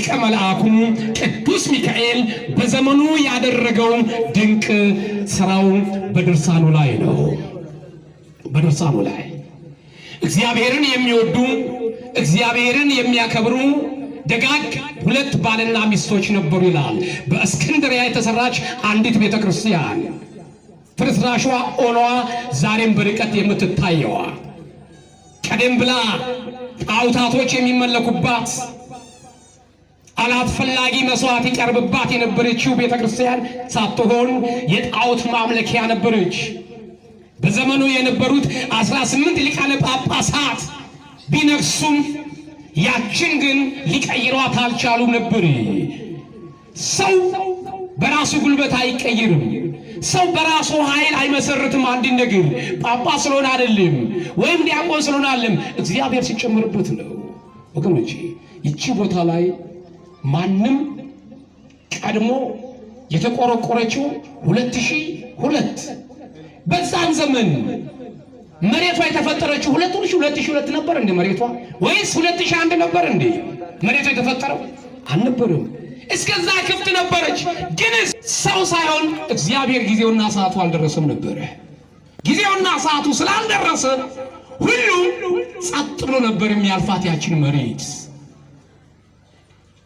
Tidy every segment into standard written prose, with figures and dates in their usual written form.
ሊቀ መልአኩም ቅዱስ ሚካኤል በዘመኑ ያደረገው ድንቅ ስራው በድርሳኑ ላይ ነው። በድርሳኑ ላይ እግዚአብሔርን የሚወዱ እግዚአብሔርን የሚያከብሩ ደጋግ ሁለት ባልና ሚስቶች ነበሩ ይላል። በእስክንድርያ የተሰራች አንዲት ቤተክርስቲያን ፍርስራሿ ኦኗ ዛሬም በርቀት የምትታየዋ ቀደም ብላ ጣዖታቶች የሚመለኩባት አላስፈላጊ መስዋዕት ይቀርብባት የነበረችው ቤተክርስቲያን ሳትሆን የጣዖት ማምለኪያ ነበረች። በዘመኑ የነበሩት 18 ሊቃነ ጳጳሳት ቢነግሱም ያችን ግን ሊቀይሯት አልቻሉም ነበር። ሰው በራሱ ጉልበት አይቀይርም። ሰው በራሱ ኃይል አይመሰርትም አንድ ነገር። ጳጳስ ስለሆነ አይደለም ወይም ዲያቆን ስለሆነ አይደለም፣ እግዚአብሔር ሲጨምርበት ነው። ወገኖቼ ይቺ ቦታ ላይ ማንም ቀድሞ የተቆረቆረችው 2002 በዛን ዘመን መሬቷ የተፈጠረችው 2002 ነበር እንዴ? መሬቷ ወይስ 2001 ነበር እንዴ? መሬቷ የተፈጠረው አልነበረም። እስከዛ ክፍት ነበረች። ግን ሰው ሳይሆን እግዚአብሔር ጊዜውና ሰዓቱ አልደረሰም ነበር። ጊዜውና ሰዓቱ ስላልደረሰ ሁሉ ጸጥ ብሎ ነበር የሚያልፋት ያችን መሬት።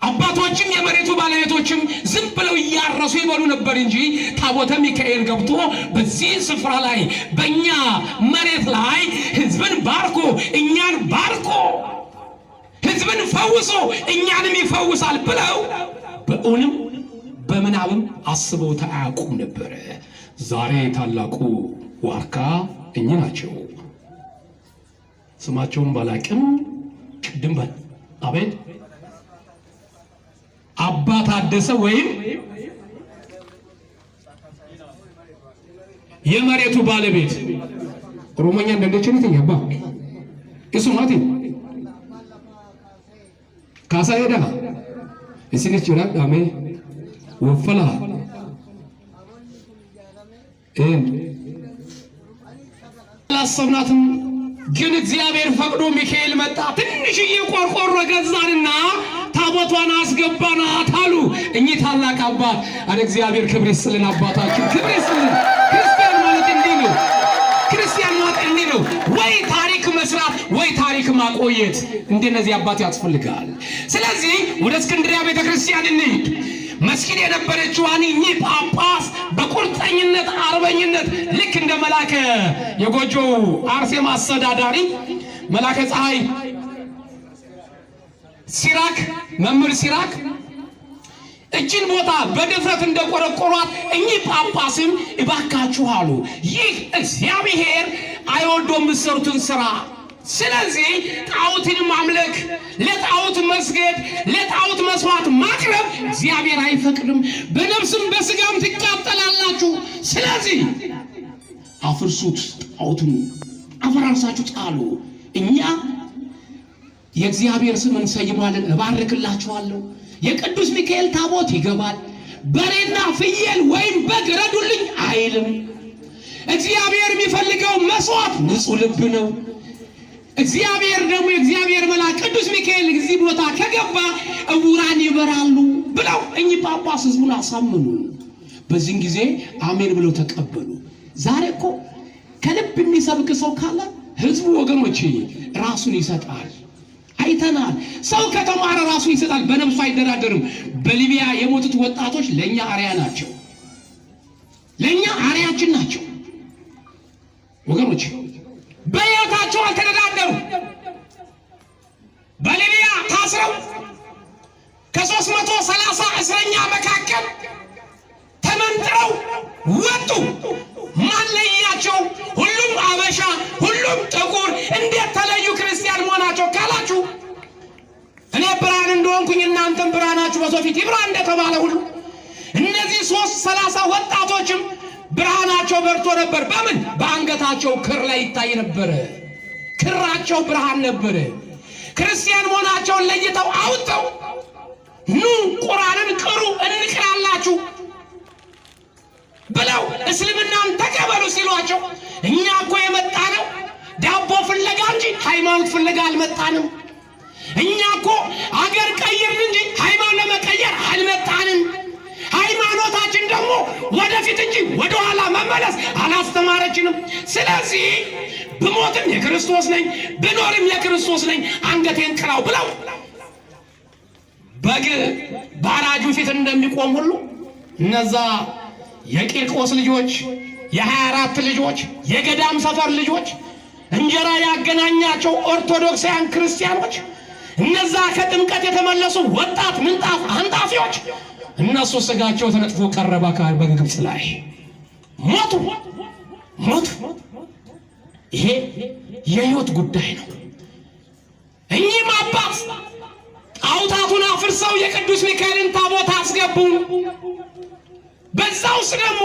አባቶችም የመሬቱ ባለቤቶችም ዝም ብለው እያረሱ ይበሉ ነበር እንጂ ታቦተ ሚካኤል ገብቶ በዚህ ስፍራ ላይ በእኛ መሬት ላይ ሕዝብን ባርኮ እኛን ባርኮ ሕዝብን ፈውሶ እኛንም ይፈውሳል ብለው በእውንም በምናብም አስበው አያውቁም ነበር። ዛሬ ታላቁ ዋርካ እኚህ ናቸው። ስማቸውን ባላቅም ቅድም አቤት አባ ታደሰ ወይም የመሬቱ ባለቤት ሮማኛ እንደነችን ይተኛባ እሱ ማቲ ካሳየዳ እስኒች ይራቅ አሜ ወፈላ ላሰብናትም ግን እግዚአብሔር ፈቅዶ ሚካኤል መጣ። ትንሽዬ ቆርቆሮ ገዛንና ታቦቷን አስገባናት አሉ እኚህ ታላቅ አባት። አረ እግዚአብሔር ክብር ይስጥልን፣ አባታችን ክብር ይስጥልን። ክርስቲያን ማለት እንዲህ ነው። ክርስቲያን ማለት እንዲህ ነው። ወይ ታሪክ መስራት ወይ ታሪክ ማቆየት፣ እንደነዚህ አባት ያስፈልጋል። ስለዚህ ወደ እስክንድርያ ቤተክርስቲያን እንሂድ። መስጊድ የነበረችዋን እኚህ ጳጳስ በቁርጠኝነት አርበኝነት ልክ እንደ መላከ የጎጆው አርሴማ አስተዳዳሪ መላከ ፀሐይ ሲራክ መምህር ሲራክ እጅን ቦታ በድፍረት እንደቆረቆሯት እኚህ ጳጳስም እባካችሁ አሉ፣ ይህ እግዚአብሔር አይወዶም የምትሰሩትን ስራ። ስለዚህ ጣዖትን ማምለክ፣ ለጣዖት መስገድ፣ ለጣዖት መስዋዕት ማቅረብ እግዚአብሔር አይፈቅድም። በነፍስም በስጋም ትቃጠላላችሁ። ስለዚህ አፍርሱት፣ ጣዖቱን አፈራርሳችሁ ጣሉ። እኛ የእግዚአብሔር ስም እንሰይማለን፣ እባርክላችኋለሁ። የቅዱስ ሚካኤል ታቦት ይገባል። በሬና ፍየል ወይም በግ ረዱልኝ አይልም። እግዚአብሔር የሚፈልገው መስዋዕት ንጹህ ልብ ነው። እግዚአብሔር ደግሞ የእግዚአብሔር መልአክ ቅዱስ ሚካኤል እዚህ ቦታ ከገባ ዕውራን ይበራሉ ብለው እኚህ ጳጳስ ሕዝቡን አሳመኑ። በዚህን ጊዜ አሜን ብለው ተቀበሉ። ዛሬ እኮ ከልብ የሚሰብክ ሰው ካለ ሕዝቡ ወገኖቼ ራሱን ይሰጣል። አይተናል። ሰው ከተማረ ራሱን ይሰጣል፣ በነፍሱ አይደራደርም። በሊቢያ የሞቱት ወጣቶች ለኛ አርያ ናቸው፣ ለኛ አርያችን ናቸው ወገኖቼ። በሕይወታቸው አልተደራደሩ። በሊቢያ ታስረው ከ330 እስረኛ መካከል ተመንጥረው ወጡ። ማን ለያቸው? ሁሉም አበሻ፣ ሁሉም ጥቁር። እንዴት ተለዩ ክርስቲያን መሆናቸው ካላችሁ እኔ ብርሃን እንደሆንኩኝ እናንተም ብርሃናችሁ በሰው ፊት ይብራ እንደተባለ ሁሉ እነዚህ 330 ወጣቶችም ብርሃናቸው በርቶ ነበር። በምን? በአንገታቸው ክር ላይ ይታይ ነበር። ክራቸው ብርሃን ነበር። ክርስቲያን መሆናቸውን ለይተው አውጥተው ኑ ቁርአንን ቅሩ እንቅራላችሁ ብለው እስልምናን ተቀበሉ ሲሏቸው እኛ እኮ የመጣነው ዳቦ ፍለጋ እንጂ ሃይማኖት ፍለጋ አልመጣንም። እኛ እኮ አገር ቀይርን እንጂ ሃይማኖት ወደፊት እንጂ ወደኋላ መመለስ አላስተማረችንም። ስለዚህ ብሞትም የክርስቶስ ነኝ ብኖርም የክርስቶስ ነኝ አንገቴን ቅላው ብለው በግ ባራጁ ፊት እንደሚቆም ሁሉ እነዛ የቂርቆስ ልጆች የ24 ልጆች የገዳም ሰፈር ልጆች እንጀራ ያገናኛቸው ኦርቶዶክሳውያን ክርስቲያኖች እነዛ ከጥምቀት የተመለሱ ወጣት ምንጣፍ አንጣፊዎች እነሱ ስጋቸው ተነጥፎ ቀረበ በግብፅ ላይ ሞቱ። ይሄ የህይወት ጉዳይ ነው። እኚህም አባት ጣዖታቱን አፍርሰው የቅዱስ ሚካኤልን ታቦት አስገቡ። በዛው ውስጥ ደግሞ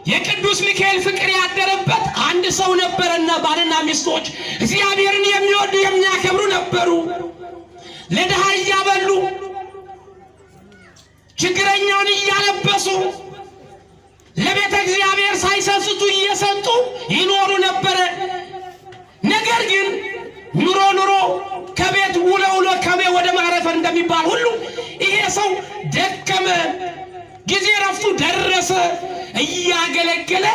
የቅዱስ ሚካኤል ፍቅር ያደረበት አንድ ሰው ነበረና ባልና ሚስቶች እግዚአብሔርን የሚወዱ የሚያከብሩ ነበሩ። ለድሃ እያበሉ ችግረኛውን እያለበሱ ለቤተ እግዚአብሔር ሳይሰስቱ እየሰጡ ይኖሩ ነበረ። ነገር ግን ኑሮ ከቤት ውሎ ከቤት ወደ ማረፈር እንደሚባል ሁሉ ይሄ ሰው ደከመ፣ ጊዜ ረፍቱ ደረሰ። እያገለገለ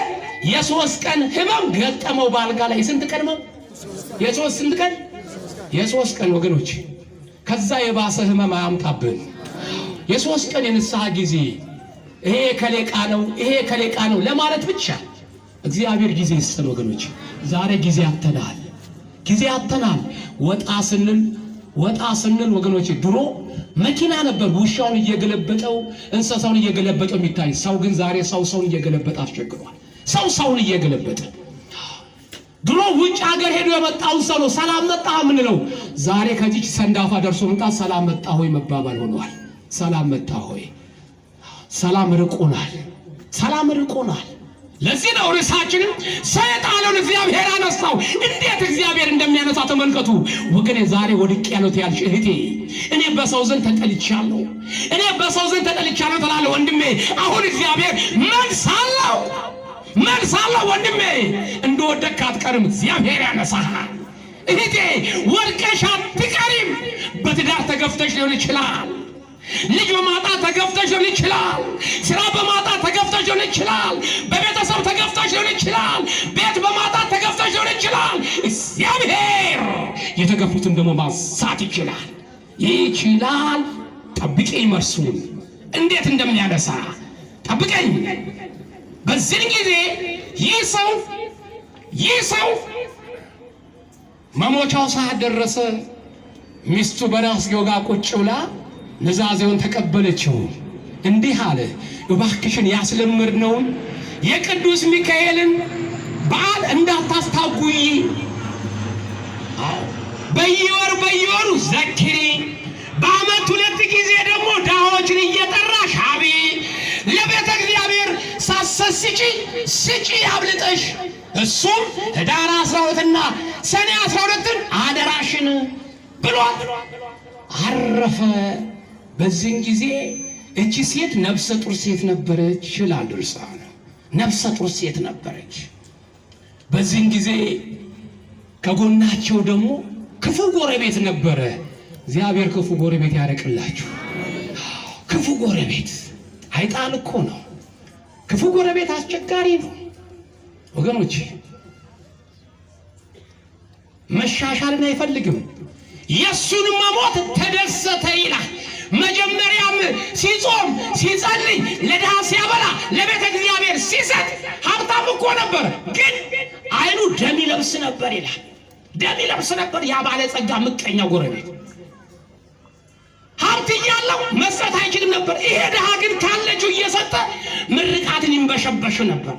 የ3 ቀን ህመም ገጠመው ባልጋ ላይ። ስንት ቀን ነው? የ3 ቀን ወገኖች፣ ከዛ የባሰ ህመም አያምጣብን። የ3 ቀን የንስሐ ጊዜ ይሄ ከሌቃ ነው ለማለት ብቻ እግዚአብሔር ጊዜ ይስጠን ወገኖች። ዛሬ ጊዜ አተናል። ወጣ ስንል ወገኖች ድሮ መኪና ነበር ውሻውን እየገለበጠው እንስሳውን እየገለበጠው የሚታይ ሰው። ግን ዛሬ ሰውን እየገለበጠ አስቸግሯል። ሰውን እየገለበጠ ድሮ ውጭ ሀገር ሄዶ የመጣውን ሰው ነው ሰላም መጣ ምንለው። ዛሬ ከዚች ሰንዳፋ ደርሶ መጣ ሰላም መጣ ሆይ መባባል ሆኗል። ሰላም መጣ ሆይ ሰላም ርቆናል። ለዚህ ነው ርዕሳችንን ሰይጣንን እግዚአብሔር አነሳው። እንዴት እግዚአብሔር እንደሚያነሳ ተመልከቱ ወገኔ። ዛሬ ወድቅ ያለው ያልሽ እህቴ፣ እኔ በሰው ዘንድ ተጠልቻለሁ ትላለህ ወንድሜ። አሁን እግዚአብሔር መልስ አለው ወንድሜ። እንደወደቅክ አትቀርም፣ እግዚአብሔር ያነሳሃል። እህቴ ወድቀሽ አትቀሪም። በትዳር ተገፍተሽ ሊሆን ይችላል። ልጅ በማጣት ተገፍተሽ ሊሆን ይችላል። ስራ በማጣት ተገፍተሽ ሊሆን ይችላል። በቤተሰብ ተገፍተሽ ሊሆን ይችላል። ቤት በማጣት ተገፍተሽ ሊሆን ይችላል። እግዚአብሔር የተገፉትን ደግሞ ማንሳት ይችላል። ጠብቀኝ፣ መርሱን እንዴት እንደሚያነሳ ጠብቀኝ። በዚህ ጊዜ ይህ ሰው መሞቻው ሰዓት ደረሰ። ሚስቱ በራስጌው ጋር ቁጭ ብላ ንዛዜውን ተቀበለችው። እንዲህ አለ፣ እባክሽን ያስለመድነውን የቅዱስ ሚካኤልን በዓል እንዳታስታጉይ፣ በየወሩ ዘክሪ፣ በዓመት 2 ጊዜ ደግሞ ድሆችን እየጠራሽ አቢ፣ ለቤተ እግዚአብሔር ሳሰስጪ ስጪ አብልጠሽ። እሱም ህዳር 12ና ሰኔ 12ን አደራሽን ብሏል። አረፈ። በዚህን ጊዜ እቺ ሴት ነፍሰ ጡር ሴት ነበረች ይላል ድርሳኑ። ነፍሰ ጡር ሴት ነበረች። በዚህን ጊዜ ከጎናቸው ደግሞ ክፉ ጎረቤት ነበረ። እግዚአብሔር ክፉ ጎረቤት ያርቅላችሁ። ክፉ ጎረቤት አይጣል እኮ ነው። ክፉ ጎረቤት አስቸጋሪ ነው ወገኖች። መሻሻልን አይፈልግም። የሱን መሞት ተደሰተ ይላል። መጀመሪያም ሲጾም ሲጸልይ ለድሃ ሲያበላ ለቤተ እግዚአብሔር ሲሰጥ ሀብታም እኮ ነበር። ግን አይኑ ደም ይለብስ ነበር ይላል። ደም ይለብስ ነበር ያ ባለጸጋ ምቀኛ ጎረቤት። ሀብት እያለው መስጠት አይችልም ነበር። ይሄ ድሃ ግን ካለችው እየሰጠ ምርቃትን ይንበሸበሽ ነበር።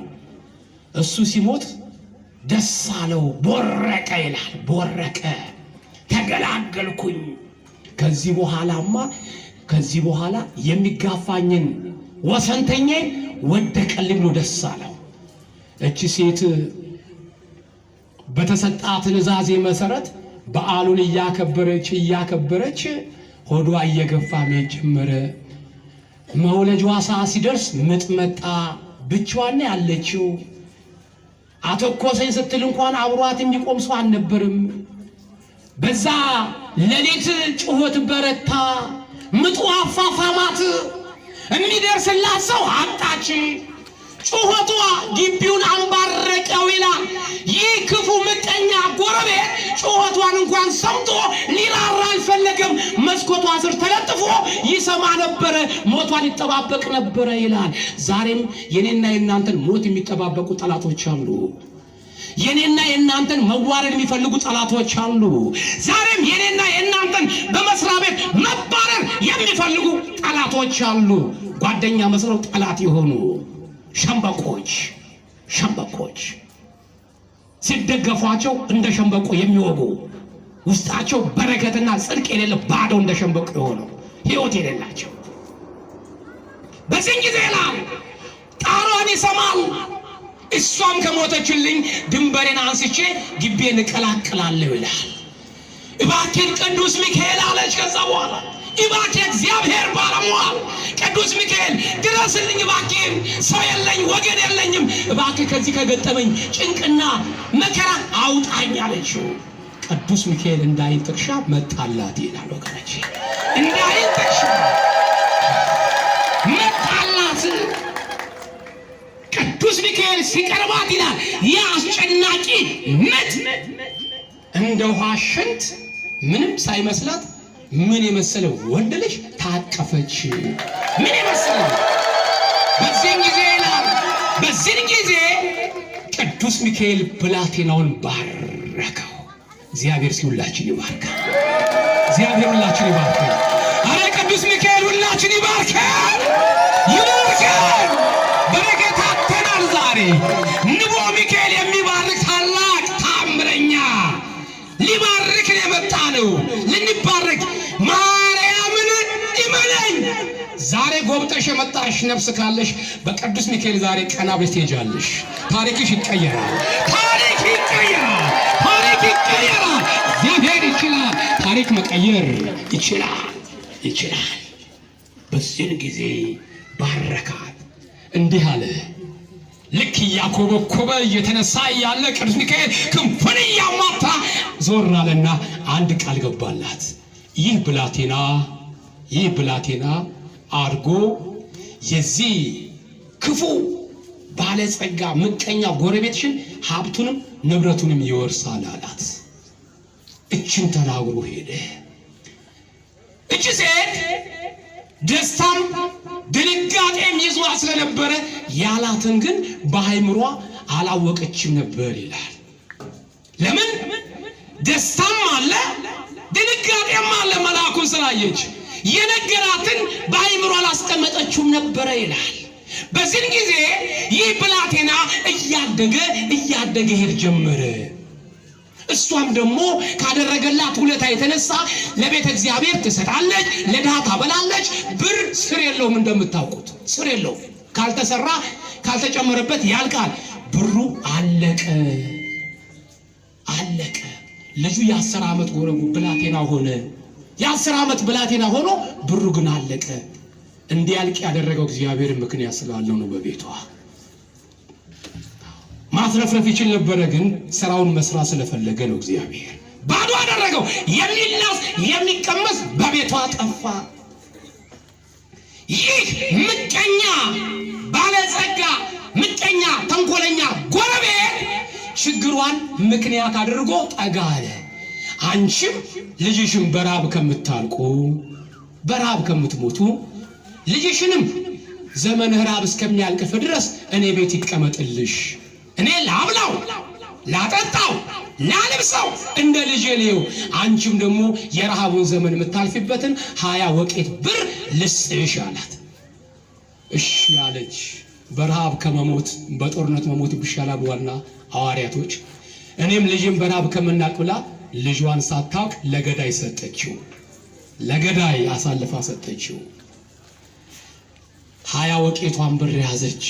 እሱ ሲሞት ደስ አለው፣ ቦረቀ ይላል። ቦረቀ፣ ተገላገልኩኝ። ከዚህ በኋላ የሚጋፋኝን ወሰንተኛዬ ወደቀልኝ ብሎ ደስ አለው። እቺ ሴት በተሰጣት ትእዛዝ መሰረት በዓሉን እያከበረች ሆዷ እየገፋ መሄድ ጀመረ። መውለጃዋ ሰዓት ሲደርስ ምጥ መጣ። ብቻዋን ያለችው አተኮሰኝ ስትል እንኳን አብሯት የሚቆም ሰው አልነበርም። በዛ ሌሊት ጩኸት በረታ። ምጡ አፋፋማት። የሚደርስላት ሰው አጣች። ጩኸቷ ግቢውን አንባረቀው ይላል። ይህ ክፉ ምቀኛ ጎረቤት ጩኸቷን እንኳን ሰምቶ ሊራራ አልፈለገም። መስኮቷ ስር ተለጥፎ ይሰማ ነበረ፣ ሞቷን ይጠባበቅ ነበረ ይላል። ዛሬም የኔና የእናንተን ሞት የሚጠባበቁ ጠላቶች አሉ። የኔና የእናንተን መዋረድ የሚፈልጉ ጠላቶች አሉ። ዛሬም የኔና የእናንተን በመስሪያ ቤት መባረር የሚፈልጉ ጠላቶች አሉ። ጓደኛ መስለው ጠላት የሆኑ ሸምበቆች ሲደገፏቸው እንደ ሸምበቆ የሚወጉ ውስጣቸው በረከትና ጽድቅ የሌለ ባዶ እንደ ሸምበቆ የሆኑ ሕይወት የሌላቸው በዚህ ጊዜ ላይ ጣሯን ይሰማል። እሷም ከሞተችልኝ ድንበሬን አንስቼ ግቤን እቀላቅላለሁ ይላል። እባክህ ቅዱስ ሚካኤል አለች። ከዛ በኋላ እባክህ እግዚአብሔር ባለሟል ቅዱስ ሚካኤል ድረስልኝ፣ እባክህ ሰው የለኝ ወገን የለኝም፣ እባክህ ከዚህ ከገጠመኝ ጭንቅና መከራ አውጣኝ አለችው። ቅዱስ ሚካኤል እንዳይን ጥቅሻ መጣላት ይላል ወገኖቼ፣ እንዳይን ጥቅሻ መጣላት። ቅዱስ ሚካኤል ሲቀርባት ይላል ያ አስጨናቂ ምጥ እንደ ውሃ ሽንት ምንም ሳይመስላት ምን የመሰለ ወንድ ልጅ ታቀፈች። ምን የመሰለ በዚህ ጊዜ ቅዱስ ሚካኤል ብላቴናውን ባረከው። እግዚአብሔር ሁላችን ይባርክ። እግዚአብሔር ሁላችን ይባርክ። አረ ቅዱስ ሚካኤል ሁላችን ይባርክ። በረከታተናል ዛሬ ንቦ ሚካኤል የሚባርክ ታላቅ ታምረኛ ሊባርክ የመጣ ነው። ልንባረክ ማርያምን እመነኝ። ዛሬ ጎብጠሽ የመጣሽ ነፍስ ካለሽ በቅዱስ ሚካኤል ዛሬ ቀና ብለሽ ትሄጃለሽ። ታሪክሽ ይቀየራል። ታሪክ ይቀየራል። ታሪክ ይቀየራል። እግዚአብሔር ይችላል። ታሪክ መቀየር ይችላል። በዚህ ጊዜ ባረካት። እንዲህ አለ። ልክ እያኮበኮበ እየተነሳ ያለ ቅዱስ ሚካኤል ክንፉን እያማታ ዞር አለና አንድ ቃል ገባላት። ይህ ብላቴና አድጎ የዚህ ክፉ ባለጸጋ ምቀኛ ጎረቤትሽን ሀብቱንም ንብረቱንም ይወርሳል አላት። እችን ተናግሮ ሄደ። እቺ ሴት ደስታም ድንጋጤም ይዟ ስለነበረ ያላትን ግን በአይምሯ አላወቀችም ነበር ይላል። ለምን? ደስታም አለ ድንጋጤም አለ። መልአኩን ስላየች የነገራትን በአይምሯ አላስቀመጠችውም ነበረ ይላል። በዚህ ጊዜ ይህ ብላቴና እያደገ ሄድ ጀመረ። እሷም ደግሞ ካደረገላት ውለታ የተነሳ ለቤተ እግዚአብሔር ትሰጣለች፣ ለድሃ ታበላለች። ብር ስር የለውም፣ እንደምታውቁት ስር የለውም። ካልተሰራ ካልተጨመረበት ያልቃል። ብሩ አለቀ። ልጁ የ10 ዓመት ጎረሙ ብላቴና ሆነ። የ10 ዓመት ብላቴና ሆኖ ብሩ ግን አለቀ። እንዲያልቅ ያደረገው እግዚአብሔር ምክንያት ስላለው ነው። በቤቷ ማትረፍረፍ ይችል ነበረ፣ ግን ስራውን መስራት ስለፈለገ ነው። እግዚአብሔር ባዶ አደረገው። የሚላስ የሚቀመስ በቤቷ ጠፋ። ይህ ምቀኛ ባለጸጋ፣ ምቀኛ ተንኮለኛ ጎረቤት ችግሯን ምክንያት አድርጎ ጠጋ አለ። አንቺም ልጅሽም በራብ ከምታልቁ በራብ ከምትሞቱ ልጅሽንም ዘመንህ ራብ እስከሚያልቅፍ ድረስ እኔ ቤት ይቀመጥልሽ። እኔ ላብላው፣ ላጠጣው፣ ላልብሰው እንደ ልጄ ልየው። አንቺም ደግሞ የረሃቡን ዘመን የምታልፊበትን 20 ወቄት ብር ልስጥሽ አላት። እሺ አለች። በረሃብ ከመሞት በጦርነት መሞት ይሻላል ዋና ሐዋርያቶች። እኔም ልጅም በረሃብ ከመናቅ ብላ ልጇን ሳታውቅ ለገዳይ ሰጠችው። ለገዳይ አሳልፋ ሰጠችው። 20 ወቄቷን ብር ያዘች።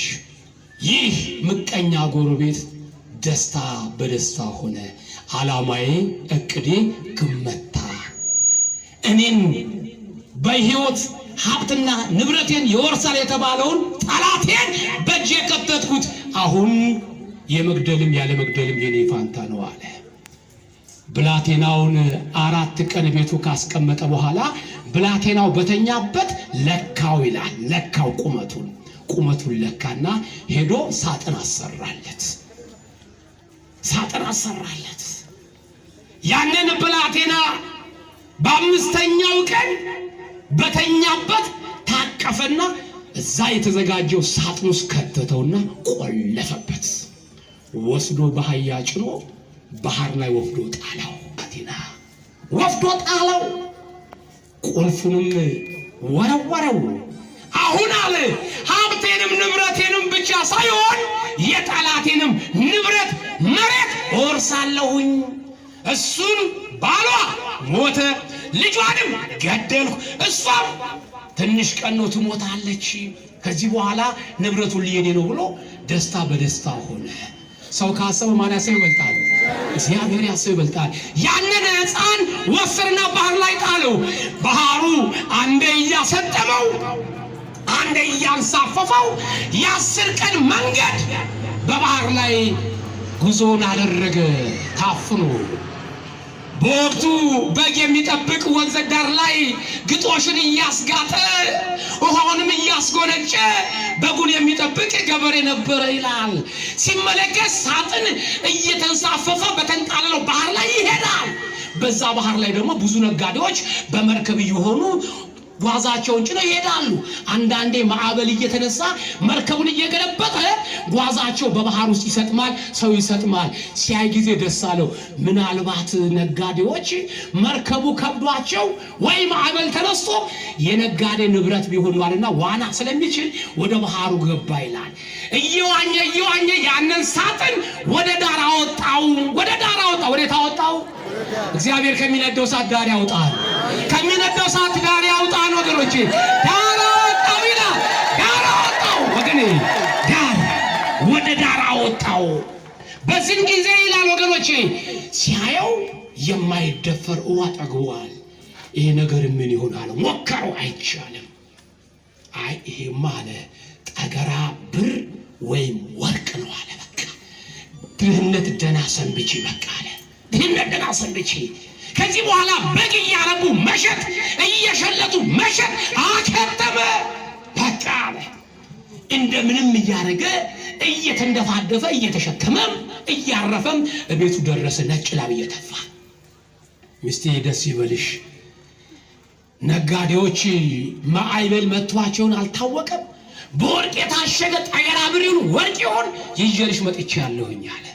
ይህ ምቀኛ ጎረቤት ደስታ በደስታ ሆነ። ዓላማዬ እቅዴ ግመታ። እኔን በሕይወት ሀብትና ንብረቴን ይወርሳል የተባለውን ጠላቴን በእጄ ከተትኩት። አሁን የመግደልም ያለ መግደልም የኔ ፋንታ ነው አለ። ብላቴናውን 4 ቀን ቤቱ ካስቀመጠ በኋላ ብላቴናው በተኛበት ለካው ይላል። ለካው ቁመቱን ቁመቱን ለካና ሄዶ ሳጥን አሰራለት። ያንን ብላቴና በአምስተኛው ቀን በተኛበት ታቀፈና እዛ የተዘጋጀው ሳጥን ውስጥ ከተተውና ቆለፈበት። ወስዶ በአህያ ጭኖ ባህር ላይ ወፍዶ ጣለው። ብላቴና ወፍዶ ጣለው። ቁልፉንም ወረወረው። አሁን አለ ሀብቴንም ንብረቴንም ብቻ ሳይሆን የጠላቴንም ንብረት መሬት እወርሳለሁኝ። እሱን ባሏ ሞተ፣ ልጇንም ገደልሁ፣ እሷም ትንሽ ቀን ነው ትሞታለች። ከዚህ በኋላ ንብረቱን ሊሄድ ነው ብሎ ደስታ በደስታ ሆነ። ሰው ካሰበ ማን ያሰበ ይበልጣል? እግዚአብሔር ያሰበ ይበልጣል። ያንን ሕፃን ወሰደና ባህር ላይ ጣለው። ባህሩ አንዴ እያሰጠመው አንዴ እያንሳፈፈው የ10 ቀን መንገድ በባህር ላይ ጉዞን አደረገ ታፍኖ። በወቅቱ በግ የሚጠብቅ ወንዝ ዳር ላይ ግጦሽን እያስጋጠ ውሃውንም እያስጎነጨ በጉን የሚጠብቅ ገበሬ ነበረ ይላል። ሲመለከት ሳጥን እየተንሳፈፈ በተንጣለለው ባህር ላይ ይሄዳል። በዛ ባህር ላይ ደግሞ ብዙ ነጋዴዎች በመርከብ እየሆኑ ጓዛቸውን ጭነው ይሄዳሉ። አንዳንዴ ማዕበል እየተነሳ መርከቡን እየገለበጠ ጓዛቸው በባህር ውስጥ ይሰጥማል፣ ሰው ይሰጥማል። ሲያይ ጊዜ ደስ አለው። ምናልባት ነጋዴዎች መርከቡ ከብዷቸው ወይ ማዕበል ተነስቶ የነጋዴ ንብረት ቢሆኑና ዋና ስለሚችል ወደ ባህሩ ገባ ይላል። እየዋኘ ያንን ሳጥን ወደ ዳር አወጣው። ወዴት አወጣው? እግዚአብሔር ከሚነደው እሳት ዳር ያውጣል። ከሚነደው እሳት ዳር ያውጣን ወገኖቼ። ዳር አወጣው ይላል። ዳር አወጣው ወገኔ፣ ወደ ዳር አወጣው። በዚህ ጊዜ ይላል ወገኖቼ ሲያየው የማይደፈር ውሃ ጠግቧል። ይሄ ነገር ምን ይሆናል? ሞከረው፣ አይቻልም። አይ ይሄማ አለ ጠገራ ብር ወይም ወርቅ ነው አለ። በቃ ድህነት ደህና ሰንብቼ በቃ አለ ድህነት ደህና ሰንብቼ ከዚህ በኋላ በግ እያረቡ መሸጥ እየሸለቱ መሸጥ አከተመ። በቃ አለ እንደምንም እያረገ እየተንደፋደፈ እየተሸከመም እያረፈም ቤቱ ደረሰ። ነጭ ላብ እየተፋ ሚስቴ ደስ ይበልሽ፣ ነጋዴዎች ማዕበል መጥቷቸውን አልታወቀም። በወርቅ የታሸገ ጠገራ ብር ይሁን ወርቅ ይሁን ይዤልሽ መጥቻለሁኝ አለ።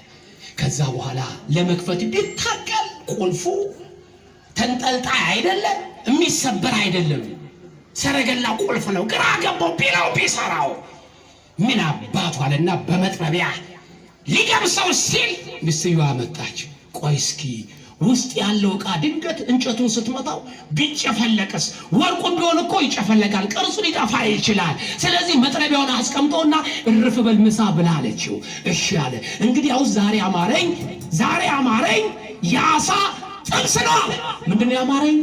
ከዛ በኋላ ለመክፈት ቢታገል ቁልፉ ተንጠልጣይ አይደለም፣ የሚሰበር አይደለም፣ ሰረገላ ቁልፍ ነው። ግራ ገባው። ቢላው ቢሰራው ምን አባቱ አለና በመጥረቢያ ሊገምሰው ሲል ሚስትየዋ መጣች። ቆይ እስኪ ውስጥ ያለው ዕቃ ድንገት እንጨቱን ስትመታው ቢጨፈለቅስ? ወርቁ ቢሆን እኮ ይጨፈለቃል፣ ቅርጹ ሊጠፋ ይችላል። ስለዚህ መጥረቢያውን አስቀምጦና እርፍ በል ምሳ ብላ አለችው። እሺ አለ። እንግዲያውስ ዛሬ አማረኝ የአሳ ጥብስ ነው። ምንድነው ያማረኝ?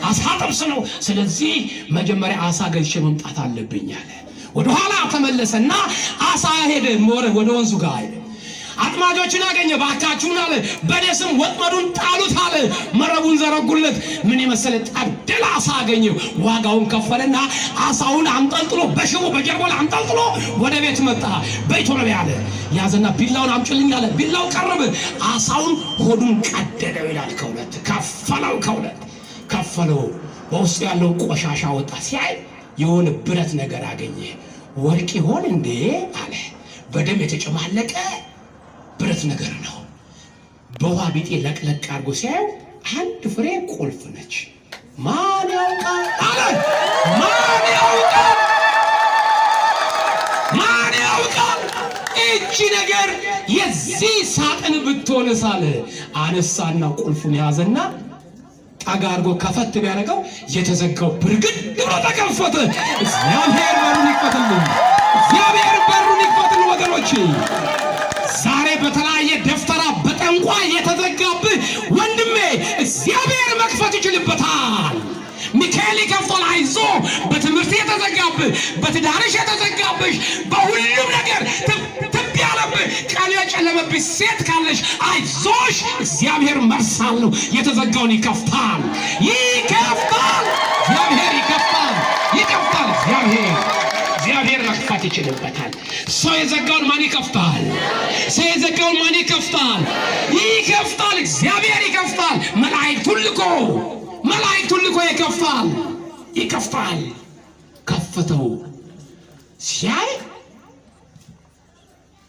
አሳ ጥብስ ነው። ስለዚህ መጀመሪያ አሳ ገዝቼ መምጣት አለብኝ አለ። ወደ ኋላ ተመለሰና አሳ ሄደ። ወደ ወንዙ ጋር ሄደ። አጥማጆችን አገኘ። ባካችሁን አለ በኔ ስም ወጥመዱን ጣሉት አለ። መረቡን ዘረጉለት። ምን የመሰለ ጠብደል አሳ አገኘ። ዋጋውን ከፈለና አሳውን አንጠልጥሎ በሽቦ በጀርባው ላይ አንጠልጥሎ ወደ ቤት መጣ። በይቶሎ ያለ ያዘና ቢላውን አምጪልኝ አለ። ቢላው ቀረበ። አሳውን ሆዱን ቀደደው ይላል። ከሁለት ከፈለው። በውስጡ ያለው ቆሻሻ ወጣ። ሲያይ የሆነ ብረት ነገር አገኘ። ወርቅ ይሆን እንዴ አለ። በደም የተጨማለቀ ብረት ነገር ነው። በውሃ ቢጤ ለቅለቅ አድርጎ ሲያየው አንድ ፍሬ ቁልፍ ነች። ማን ያውቃል አለ። ማን ያውቃል እቺ ነገር የዚህ ሳጥን ብትሆንስ አለ። አነሳና ቁልፉን ያዘና ጠጋ አድርጎ ከፈት ቢያደርገው የተዘጋው ብርግድ ብሎ ተከፈተ። እግዚአብሔር በሩን ይክፈትልን። እግዚአብሔር በሩን ይክፈትልን ወገኖቼ። ዛሬ በተለያየ ደፍተራ በጠንቋይ የተዘጋብህ ወንድሜ እግዚአብሔር መክፈት ይችልበታል። ሚካኤል ይከፍታል። አይዞ። በትምህርት የተዘጋብህ፣ በትዳርሽ የተዘጋብሽ፣ በሁሉም ነገር ትብ ያለብህ ቀን የጨለመብሽ ሴት ካለሽ አይዞሽ፣ እግዚአብሔር መርሳለሁ። የተዘጋውን ይከፍታል። እግዚአብሔር ይከፍታል። እግዚአብሔር እግዚአብሔር መክፈት ይችልበታል። ሰው የዘጋውን ማን ይከፍታል? ሰው የዘጋውን ማን ይከፍታል? ይከፍታል። እግዚአብሔር ይከፍታል። መላእክቱን ልኮ ይከፍታል። ከፈተው። ሲያይ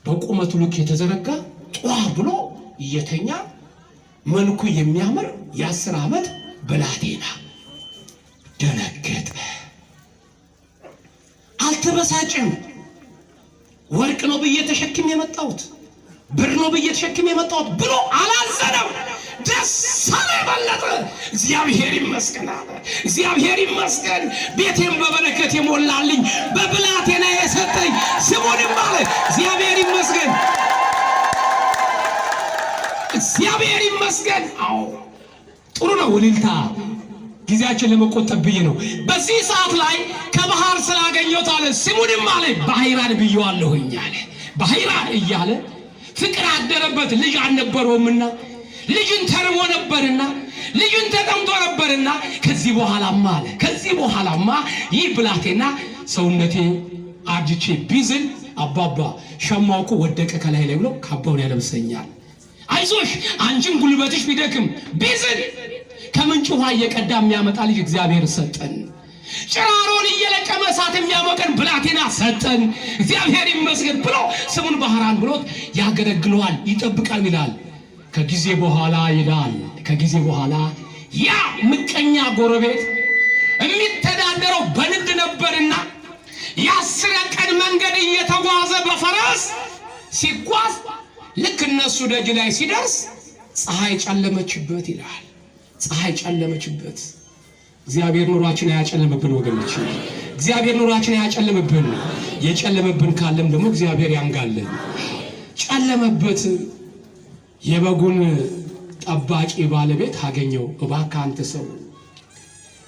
በቁመቱ ልክ የተዘረጋ ጧ ብሎ እየተኛ መልኩ የሚያምር የ10 ዓመት ብላቴና ደነገጠ። አልተበሳጨም። ወርቅ ነው ብዬ ተሸክም የመጣሁት ብር ነው ብዬ ተሸክም የመጣሁት ብሎ አላዘነም። ደስ አለው በለጠ። እግዚአብሔር ይመስገን አለ። እግዚአብሔር ይመስገን ቤቴን በበረከት የሞላልኝ በብላቴና የሰጠኝ ስሙንም አለ። እግዚአብሔር ይመስገን፣ እግዚአብሔር ይመስገን። አዎ ጥሩ ነው። እልልታ ጊዜያችን ለመቆጠብ ብዬ ነው። በዚህ ሰዓት ላይ ከባህር ስላገኘሁት አለ ስሙንም አለ ባሕራን ብየዋለሁኝ አለ። ባሕራን እያለ ፍቅር አደረበት። ልጅ አልነበረውምና ልጅን ተርቦ ነበርና ልጅን ተጠምቶ ነበርና ከዚህ በኋላማ ይህ ብላቴና ሰውነቴ አርጅቼ ቢዝል አባባ ሸማውኩ ወደቀ ከላይ ላይ ብሎ ካባውን ያለብሰኛል። አይዞሽ አንቺን ጉልበትሽ ቢደክም ቢዝል ከምንጭ ውሃ እየቀዳ የሚያመጣ ልጅ እግዚአብሔር ሰጠን። ጭራሮን እየለቀመ እሳት የሚያሞቀን ብላቴና ሰጠን። እግዚአብሔር ይመስገን ብሎ ስሙን ባሕራን ብሎት ያገለግለዋል፣ ይጠብቃል ይላል። ከጊዜ በኋላ ያ ምቀኛ ጎረቤት የሚተዳደረው በንግድ ነበርና የ10 ቀን መንገድ እየተጓዘ በፈረስ ሲጓዝ ልክ እነሱ ደጅ ላይ ሲደርስ ፀሐይ ጨለመችበት ይላል። ፀሐይ ጨለመችበት። እግዚአብሔር ኑሯችን አያጨለምብን ወገኖች። እግዚአብሔር ኑሯችን አያጨለምብን። የጨለመብን ካለም ደግሞ እግዚአብሔር ያንጋልን። ጨለመበት። የበጉን ጠባቂ ባለቤት አገኘው። እባክህ አንተ ሰው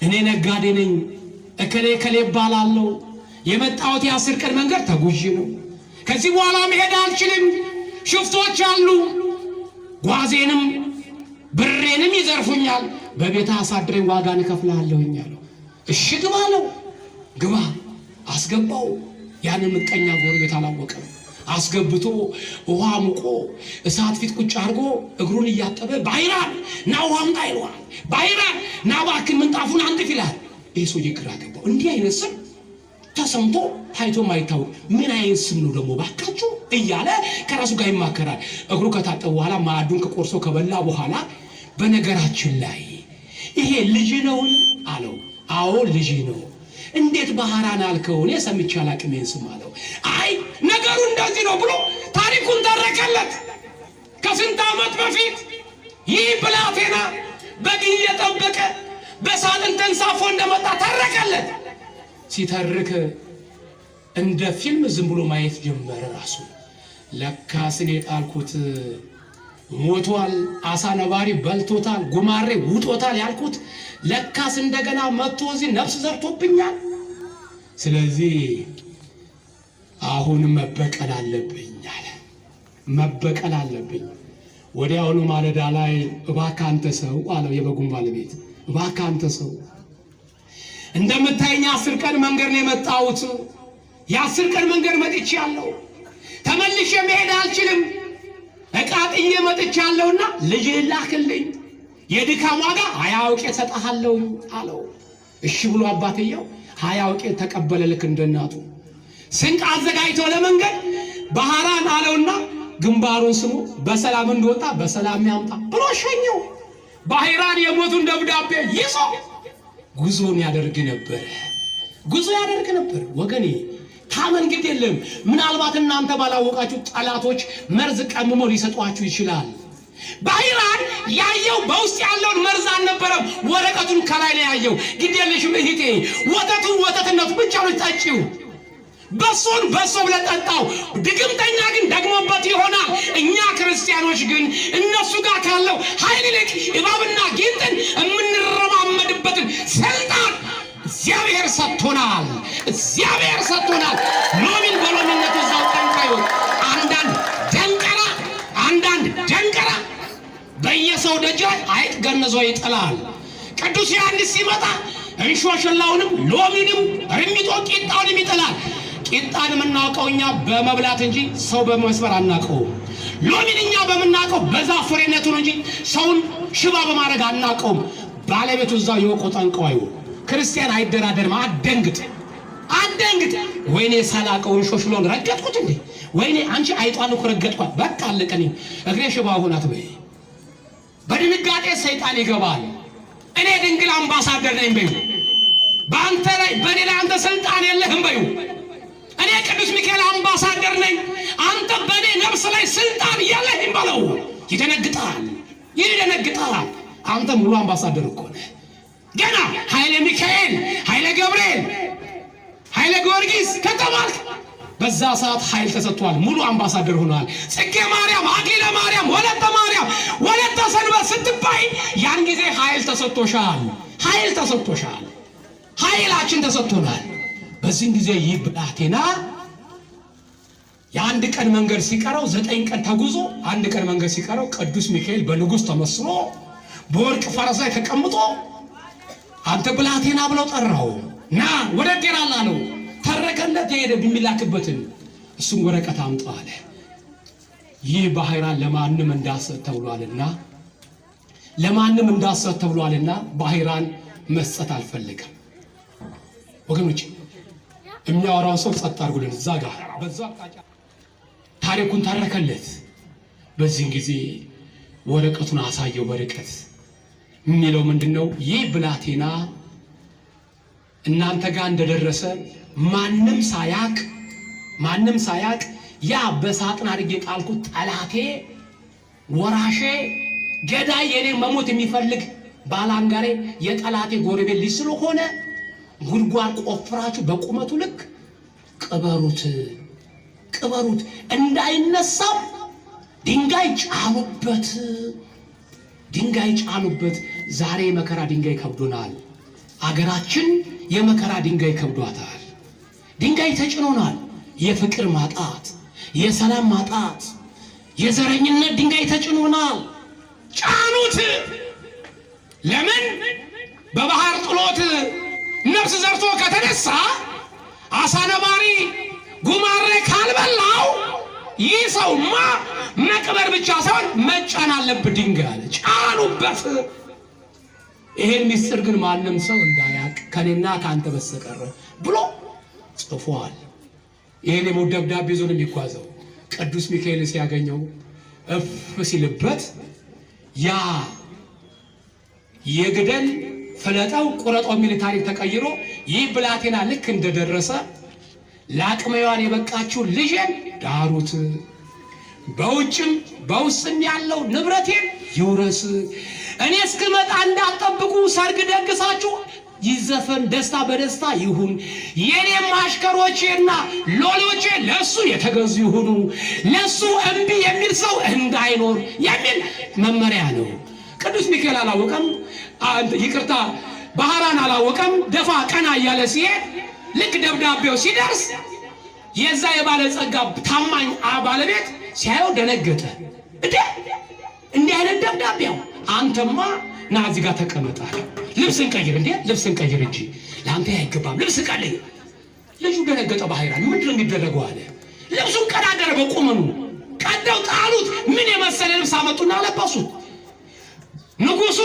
እኔ ነጋዴ ነኝ፣ እከሌ እባላለሁ። የመጣሁት የ10 ቀን መንገድ ተጉዤ ነው። ከዚህ በኋላ መሄድ አልችልም። ሽፍቶች አሉ፣ ጓዜንም ብሬንም ይዘርፉኛል። በቤት አሳድረኝ፣ ዋጋን እከፍልሃለሁኝ አለው። እሺ ግባ አለው። ግባ አስገባው። ያንን ምቀኛ ጎረቤት አላወቀም። አስገብቶ ውሃ ሙቆ እሳት ፊት ቁጭ አድርጎ እግሩን እያጠበ ባሕራን ና ውሃ አምጣ ይለዋል። ባሕራን ና እባክህ ምንጣፉን አንጥፍ ይላል። ይህ ሰውዬ ግራ ገባው። እንዲህ አይነት ስም ተሰምቶ ታይቶ ማይታወቅ ምን አይነት ስም ነው ደግሞ ባካችሁ እያለ ከራሱ ጋር ይማከራል። እግሩ ከታጠበ በኋላ ማዕዱን ከቆርሶ ከበላ በኋላ በነገራችን ላይ ይሄ ልጅ ነውን አለው። አዎ ልጅ ነው። እንዴት ባሕራን አልከው? እኔ ሰምቼ አላቅም ይሄን ስም አለው። አይ ነገሩ እንደዚህ ነው ብሎ ታሪኩን ተረከለት። ከስንት ዓመት በፊት ይህ ብላቴና በግ እየጠበቀ በሳጥን ተንሳፎ እንደመጣ ተረከለት። ሲተርክ እንደ ፊልም ዝም ብሎ ማየት ጀመረ። ራሱ ለካስ እኔ ጣልኩት ሞቷል፣ አሳ ነባሪ በልቶታል፣ ጉማሬ ውጦታል ያልኩት ለካስ እንደገና መጥቶ እዚህ ነፍስ ዘርቶብኛል። ስለዚህ አሁን መበቀል አለብኝ አለ። መበቀል አለብኝ። ወዲያውኑ ማለዳ ላይ እባክህ አንተ ሰው አለው የበጉን ባለቤት። እባክህ አንተ ሰው እንደምታየኝ 10 ቀን መንገድ ነው የመጣሁት። የ10 ቀን መንገድ መጥቻለሁ። ተመልሼ መሄድ አልችልም። ዕቃ ጥዬ መጥቻለሁና ልጅህን ላክልኝ፣ የድካም ዋጋ 20 ወቄት እሰጥሃለሁ አለው። እሺ ብሎ አባትየው 20 ወቄት ተቀበለ። ልክ እንደናቱ ስንቅ አዘጋጅቶ ለመንገድ ባሕራን አለውና ግንባሩን ስሞ በሰላም እንደወጣ በሰላም ያምጣ ብሎ ሸኘው። ባሕራን የሞቱን ደብዳቤ ይዞ ጉዞን ያደርግ ነበር። ወገኔ ታመን ግድ የለም። ምናልባት እናንተ ባላወቃችሁ ጠላቶች መርዝ ቀምሞ ሊሰጧችሁ ይችላል። ባሕራን ያየው በውስጥ ያለውን መርዝ አልነበረም፣ ወረቀቱን ከላይ ነው ያየው። ግድ የለሽም እህቴ፣ ወተትነቱ ብቻ ነው ጠጪው። በሶን በሶ ብለህ ጠጣው። ድግምተኛ ግን ደግሞበት ይሆናል። እኛ ክርስቲያኖች ግን እነሱ ጋር ካለው ኃይል ይልቅ እባብና ጊንጥን የምንረማመድበትን ስልጣን እግዚአብሔር ሰጥቶናል። ሎሚን በሎሚነቱ እዛው ጠንካዩ። አንዳንድ ደንቀራ በየሰው ደጅ ላይ አይጥ ገነዞ ይጥላል። ቅዱስ ዮሐንስ ሲመጣ እንሾሽላውንም ሎሚንም ርሚጦ ቂጣውንም ይጥላል። ቂጣን የምናውቀው እኛ በመብላት እንጂ ሰው በመስበር አናውቀውም። ሎሚን እኛ በምናውቀው በዛፍ ፍሬነቱ እንጂ ሰውን ሽባ በማድረግ አናውቀውም። ባለቤቱ እዛው ይወቁ ጠንቀዋዩ። ክርስቲያን አይደራደርም። አደንግጥ ወይኔ ሳላቀውን ሾሽሎን ረገጥኩት እንዴ ወይኔ አንቺ አይጧን እኮ ረገጥኳት በቃ አለቀኝ እግሬ ሽባ ሆናት በይ። በድንጋጤ ሰይጣን ይገባል። እኔ ድንግል አምባሳደር ነኝ በዩ። በአንተ ላይ በሌላ አንተ ስልጣን የለህም በዩ። እኔ ቅዱስ ሚካኤል አምባሳደር ነኝ፣ አንተ በኔ ነፍስ ላይ ስልጣን የለህም በለው። ይደነግጣል። አንተ ሙሉ አምባሳደር እኮ ነህ። ገና ኃይለ ሚካኤል፣ ኃይለ ገብርኤል፣ ኃይለ ጊዮርጊስ ከተባልክ በዛ ሰዓት ኃይል ተሰጥቷል። ሙሉ አምባሳደር ሆኗል። ጽጌ ማርያም፣ አክሊለ ማርያም፣ ወለተ ማርያም፣ ወለተ ሰንበት ስትባይ ያን ጊዜ ኃይል ተሰጥቶሻል። ኃይላችን ተሰጥቶናል። በዚህ ጊዜ ይህ ብላቴና የአንድ ቀን መንገድ ሲቀረው 9 ቀን ተጉዞ አንድ ቀን መንገድ ሲቀረው ቅዱስ ሚካኤል በንጉሥ ተመስሎ በወርቅ ፈረስ ላይ ተቀምጦ አንተ ብላቴና ብለው ጠራው። ና ወደ ጤራላ ነው ተረከለት የሄደ ቢሚላክበትን እሱም ወረቀት አምጣ አለ። ይህ ባህራን ለማንም እንዳሰጥ ተብሏልና ባህራን መስጠት አልፈልግም። ወገኖች የሚያወራው ሰው ጸጥ አድርጉልን። እዛ ጋር በዛ አቅጣጫ ታሪኩን ተረከለት። በዚህ ጊዜ ወረቀቱን አሳየው። በርቀት የሚለው ምንድነው? ይህ ብላቴና እናንተ ጋር እንደደረሰ ማንም ሳያቅ ያ በሳጥን አድርጌ ጣልኩት ጠላቴ፣ ወራሼ፣ ገዳይ፣ የኔ መሞት የሚፈልግ ባላንጋሬ የጠላቴ ጎረቤት ልጅ ስለሆነ ጉድጓድ ቆፍራችሁ በቁመቱ ልክ ቅበሩት። እንዳይነሳም ድንጋይ ጫኑበት። ዛሬ የመከራ ድንጋይ ከብዶናል። አገራችን የመከራ ድንጋይ ከብዷታል። ድንጋይ ተጭኖናል። የፍቅር ማጣት፣ የሰላም ማጣት፣ የዘረኝነት ድንጋይ ተጭኖናል። ጫኑት። ለምን? በባህር ጥሎት ነፍስ ዘርቶ ከተነሳ አሳ ነባሪ ጉማሬ ካልበላው ይህ ሰውማ መቅበር ብቻ ሳይሆን መጫን አለበት ድንጋይ አለ። ጫኑበት። ይሄን ምስጢር ግን ማንም ሰው እንዳያቅ ከኔና ካንተ በስተቀር ብሎ ጽፏል። ይሄን የሞት ደብዳቤ ይዞ ነው የሚጓዘው። ቅዱስ ሚካኤል ሲያገኘው እፍ ሲልበት ያ የግደል ፍለጠው ቁረጠው የሚል ታሪክ ተቀይሮ ይህ ብላቴና ልክ እንደደረሰ ለአቅመ ሔዋን የበቃችው ልጄን ዳሩት፣ በውጭም በውስጥም ያለው ንብረቴን ይውረስ፣ እኔ እስክመጣ እንዳትጠብቁ፣ ሰርግ ደግሳችሁ ይዘፈን፣ ደስታ በደስታ ይሁን፣ የኔም አሽከሮቼና ሎሎቼ ለሱ የተገዙ ይሁኑ፣ ለሱ እምቢ የሚል ሰው እንዳይኖር የሚል መመሪያ ነው። ቅዱስ ሚካኤል አላወቀም፣ ይቅርታ ባህራን አላወቀም። ደፋ ቀና እያለ ሲሄድ ልክ ደብዳቤው ሲደርስ የዛ የባለጸጋ ታማኝ ባለቤት ሲያየው ደነገጠ። እንዲህ አይነት ደብዳቤው አንተማ ና እዚህ ጋር ተቀመጣል፣ ልብስን ቀይር። ልብስን ቀይር እንጂ ለአንተ አይገባም፣ ልብስ ቀይር። ልጁ ደነገጠ። ባህራን ምንድነው የሚደረገው አለ። ልብሱን ቀዳደረ፣ በቁመኑ ቀደው ጣሉት። ምን የመሰለ ልብስ አመጡና አለበሱት። ንጉሱ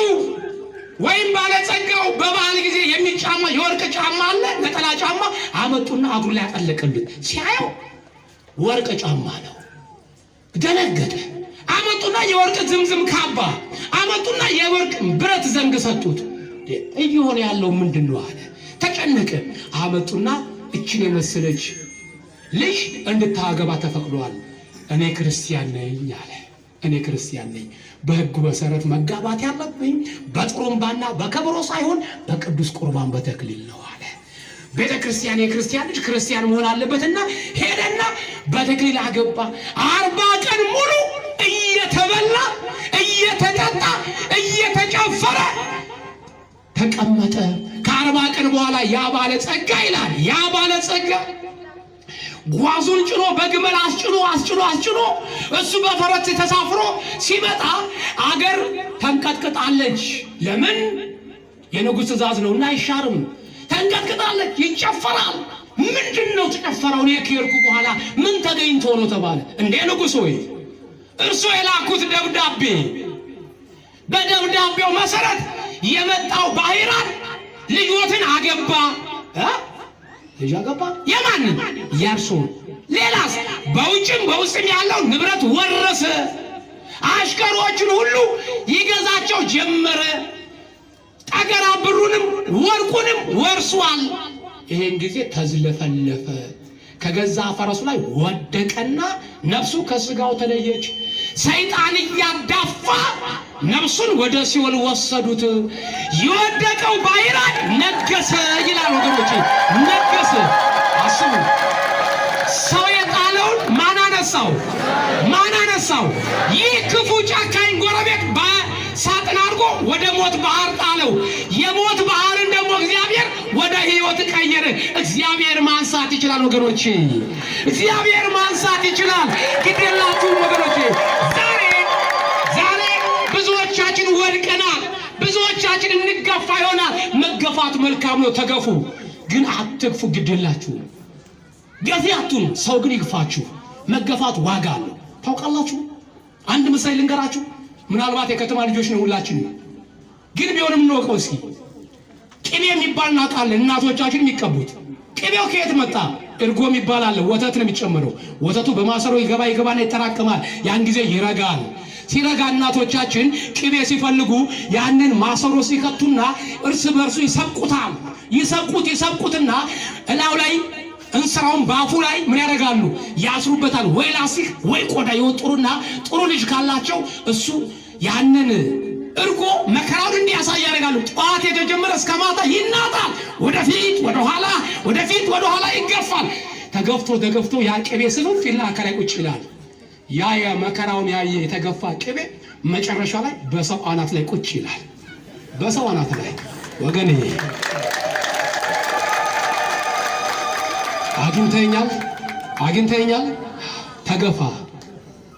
ወይም ባለጸጋው በበዓል ጊዜ የሚጫማ የወርቅ ጫማ አለ፣ ነጠላ ጫማ አመጡና እግሩ ላይ ያጠለቀሉት። ሲያየው ወርቅ ጫማ ነው። ደነገጠ። አመጡና የወርቅ ዝምዝም ካባ አመጡና የወርቅ ብረት ዘንግ ሰጡት። እየሆነ ያለው ምንድነው አለ። ተጨነቀ። አመጡና እችን የመሰለች ልጅ እንድታገባ ተፈቅዷል። እኔ ክርስቲያን ነኝ አለ። እኔ ክርስቲያን ነኝ፣ በሕጉ መሰረት መጋባት ያለብኝ በጥሩምባና በከበሮ ሳይሆን በቅዱስ ቁርባን በተክሊል ነው አለ። ቤተ ክርስቲያን የክርስቲያን ልጅ ክርስቲያን መሆን አለበትና ሄደና በተክሊል አገባ። 40 ቀን ሙሉ እየተበላ እየተጠጣ እየተጨፈረ ተቀመጠ። ከ40 ቀን በኋላ ያ ባለጸጋ ይላል፣ ያ ባለጸጋ ጓዙን ጭኖ በግመል አስጭኖ እሱ በፈረስ ተሳፍሮ ሲመጣ አገር ተንቀጥቅጣለች። ለምን? የንጉሥ ትእዛዝ ነውና አይሻርም። ተንቀጥቅጣለች፣ ይጨፈራል። ምንድነው የተጨፈረውን የከርኩ በኋላ ምን ተገኝቶ ነው ተባለ። እንዴ ንጉሥ ሆይ እርሱ የላኩት ደብዳቤ በደብዳቤው መሰረት የመጣው ባሕራን ልጆትን አገባ ልጅ አገባ የማን ያርሱ ሌላስ በውጭም በውስጥም ያለው ንብረት ወረሰ አሽከሮቹን ሁሉ ይገዛቸው ጀመረ ጠገራ ብሩንም ወርቁንም ወርሷል ይሄን ጊዜ ተዝለፈለፈ ከገዛ ፈረሱ ላይ ወደቀና ነፍሱ ከስጋው ተለየች ሰይጣን ያዳፋ ነፍሱን ወደ ሲኦል ወሰዱት የወደቀው ባሕራን ነገሰ ይላል ወገኖቼ ነገሰ አስቡ ሰው የጣለውን ማን አነሳው ይህ ክፉ ጨካኝ ጎረቤት በሳጥን አድርጎ ወደ ሞት ባህር ጣለው የሞት ባህርን ደግሞ እግዚአብሔር ወደ ሕይወት ቀየረ እግዚአብሔር ማንሳት ይችላል ወገኖቼ እግዚአብሔር ማንሳት ይችላል ግዴላችሁም ወገኖቼ ዛሬ ብዙዎቻችን ወድቀናል ብዙዎቻችን እንገፋ ይሆናል መገፋት መልካም ነው ተገፉ ግን አትግፉ ግዴላችሁ ገፊ አትሁኑ ሰው ግን ይግፋችሁ መገፋት ዋጋ አለው ታውቃላችሁ አንድ ምሳሌ ልንገራችሁ ምናልባት የከተማ ልጆች ነው ሁላችን ግን ቢሆንም ነው እስኪ ቅቤ የሚባል እናውቃለን እናቶቻችን የሚቀቡት ቅቤው ከየት መጣ እርጎ የሚባል አለ ወተት ነው የሚጨመረው ወተቱ በማሰሮ ይገባና ይተራቀማል ያን ጊዜ ይረጋል ሲረጋ እናቶቻችን ቅቤ ሲፈልጉ ያንን ማሰሮ ሲከቱና እርስ በርሱ ይሰቁትና እላው ላይ እንስራውን ባፉ ላይ ምን ያደርጋሉ ያስሩበታል ወይ ላስቲክ ወይ ቆዳ ይወጥሩና ጥሩ ልጅ ካላቸው እሱ ያንን እርጎ መከራውን እንዲያሳይ ያደርጋሉ ጧት የተጀመረ እስከ ማታ ይናጣል ወደፊት ወደ ኋላ ይገፋል ተገፍቶ ያ ቅቤ ስፍፍ ይልና ከላይ ቁጭ ይላል ያ መከራውን ያየ የተገፋ ቅቤ መጨረሻ ላይ በሰው አናት ላይ ቁጭ ይላል በሰው አናት ላይ ወገኔ አግኝተኛል ተገፋ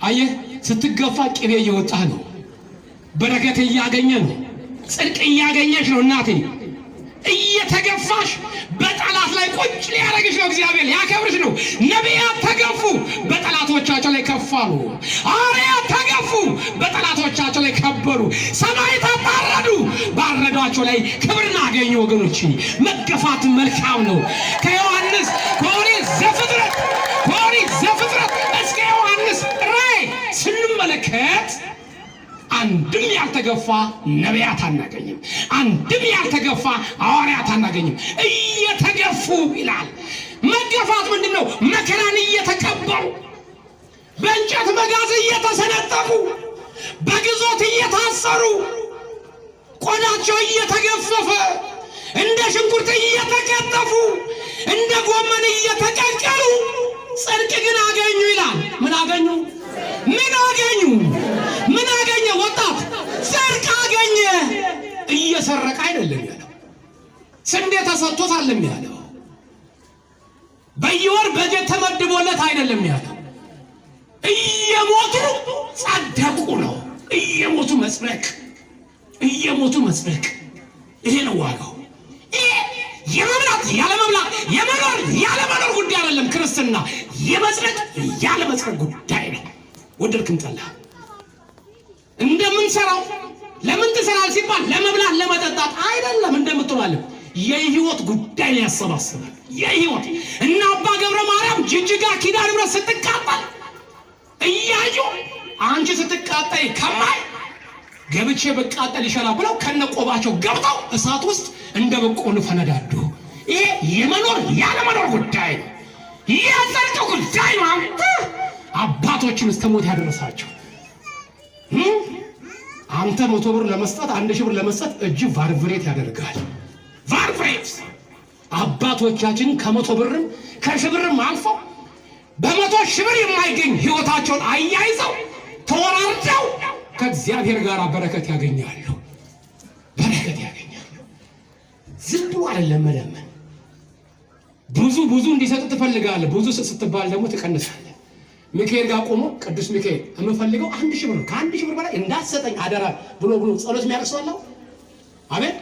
አየህ ስትገፋ ቅቤ እየወጣ ነው በረከት እያገኘ ነው ጽድቅ እያገኘሽ ነው እናቴ እየተገፋሽ በጠላት ላይ ቁጭ ሊያረግሽ ነው እግዚአብሔር ያከብርሽ ነው ነቢያት ተገፉ በጠላቶቻቸው ላይ ከፋሉ ሐዋርያት ተገፉ በጠላቶቻቸው ላይ ከበሩ ሰማዕታት ባረዷቸው ላይ ክብርን አገኙ ወገኖች መገፋት መልካም ነው ከዮሐንስ ከኦሪት ዘፍጥረት እስከ ዮሐንስ ራእይ ስንመለከት አንድም ያልተገፋ ነቢያት አናገኝም አንድም ያልተገፋ ሐዋርያት አናገኝም እየተገፉ ይላል መገፋት ምንድነው መከራን እየተቀበሉ በእንጨት መጋዝ እየተሰነጠቁ በግዞት እየታሰሩ ቆዳቸው እየተገፈፈ እንደ ሽንኩርት እየተከተፉ እንደ ጎመን እየተቀቀሉ ጽድቅ ግን አገኙ ይላል ምን አገኘ ወጣት ጽድቅ አገኘ እየሰረቀ አይደለም ያለው ስንዴ ተሰጥቶት አይደለም ያለው በየወር በጀት ተመድቦለት አይደለም ያለው እየሞቱ ጸደቁ ነው እየሞቱ መጽደቅ ይሄ ነው ዋጋው የመብላት ያለመኖር ጉዳይ አይደለም ክርስትና የመጽደቅ ያለመጽደቅ ጉዳይ ነው ወደድክም ጠላ እንደምንሰራው ለምን ትሰራል ሲባል ለመብላት ለመጠጣት አይደለም እንደምትሏል የህይወት ጉዳይ ያሰባስባል የህይወት እና አባ ገብረ ማርያም ጅጅጋ ኪዳነ ምሕረት ስትቃጠል እያዩ አንቺ ስትቃጠይ ከማይ ገብቼ በቃጠል ይሻላል ብለው ከነቆባቸው ገብተው እሳት ውስጥ እንደ በቆሎ ፈነዳዱ ይሄ የመኖር ያለመኖር ጉዳይ ነው የጽድቅ ጉዳይ ነው አባቶችን እስከ ሞት ያደረሳቸው አንተ 100 ብር ለመስጠት 1000 ብር ለመስጠት እጅ ቫርቭሬት ያደርጋል ቫርቭሬት አባቶቻችን ከ100 ብርም ከ1000 ብርም አልፈው በ100 ሺህ ብር የማይገኝ ህይወታቸውን አያይዘው ተወራርደው ከእግዚአብሔር ጋር በረከት ያገኛሉ ዝም ብሎ አይደለም መለመን ብዙ እንዲሰጥ ትፈልጋለህ ብዙ ስትባል ደግሞ ትቀንሳለህ ሚካኤል ጋር ቆሞ ቅዱስ ሚካኤል የምፈልገው 1000 ብር ከ1000 ብር በላይ እንዳትሰጠኝ አደራ ብሎ ጸሎት የሚያደርሰው አሜን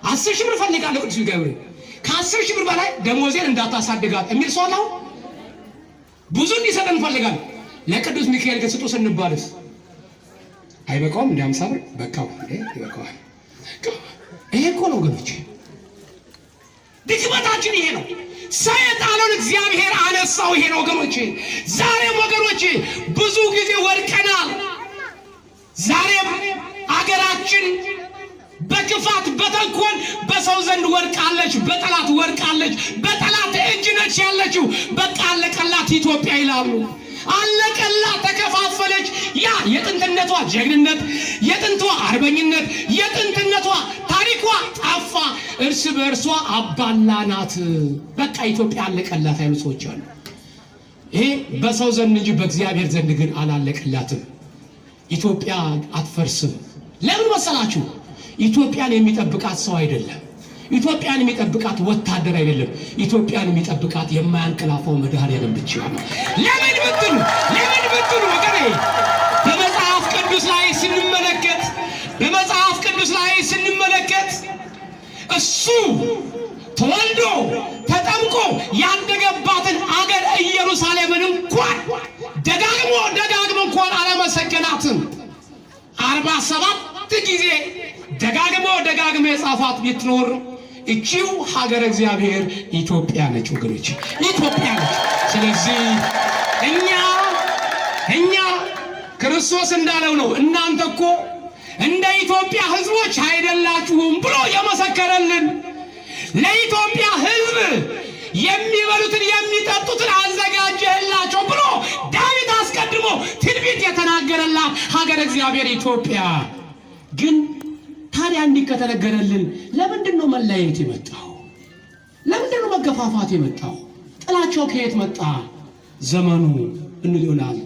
10000 ብር ፈልጋለሁ ቅዱስ ገብርኤል ከ10,000 ብር በላይ ደሞዜን እንዳታሳድጋት የሚል ሰው አለ። ብዙ እንዲሰጥ እንፈልጋለን። ለቅዱስ ሚካኤል ግን ስጡ ስንባልስ አይበቃውም? እንደ 50 ብር በቃው ይበቃዋል። ይሄ እኮ ነው ወገኖች፣ ድክመታችን ይሄ ነው። ሰይጣንን እግዚአብሔር አነሳው። ይሄ ነው ወገኖች። ዛሬም ወገኖች ብዙ ጊዜ ወድቀናል። ዛሬም አገራችን በክፋት በተንኮል በሰው ዘንድ ወድቃለች፣ በጠላት ወድቃለች። በጠላት እጅ ነች ያለችው። በቃ አለቀላት ኢትዮጵያ ይላሉ። አለቀላት፣ ተከፋፈለች። ያ የጥንትነቷ ጀግንነት፣ የጥንቷ አርበኝነት፣ የጥንትነቷ ታሪኳ ጠፋ። እርስ በእርሷ አባላናት። በቃ ኢትዮጵያ አለቀላት አይሉ ሰዎች አሉ። ይሄ በሰው ዘንድ እንጂ በእግዚአብሔር ዘንድ ግን አላለቀላትም። ኢትዮጵያ አትፈርስም። ለምን መሰላችሁ? ኢትዮጵያን የሚጠብቃት ሰው አይደለም። ኢትዮጵያን የሚጠብቃት ወታደር አይደለም። ኢትዮጵያን የሚጠብቃት የማያንቀላፋው መድኃኔዓለም ብቻ ነው። ለምን ብትሉ ወገኔ በመጽሐፍ ቅዱስ ላይ ስንመለከት እሱ ተወልዶ ተጠምቆ ያደገባትን አገር ኢየሩሳሌምን እንኳን ደጋግሞ እንኳን አላመሰገናትም። 47 ጊዜ ደጋግሞ የጻፋት ብትኖር እቺው ሀገር እግዚአብሔር ኢትዮጵያ ነች ወገኖች፣ ኢትዮጵያ ነች። ስለዚህ እኛ ክርስቶስ እንዳለው ነው እናንተ እኮ እንደ ኢትዮጵያ ሕዝቦች አይደላችሁም ብሎ የመሰከረልን ለኢትዮጵያ ሕዝብ የሚበሉትን የሚጠጡትን አዘጋጀህላቸው ብሎ ዳዊት አስቀድሞ ትንቢት የተናገረላት ሀገር እግዚአብሔር ኢትዮጵያ። ግን ታዲያ እንዲህ ከተነገረልን ለምንድን ነው መለያየት የመጣው? ለምንድን ነው መገፋፋት የመጣው? ጥላቸው ከየት መጣ? ዘመኑ እንዲሆናል።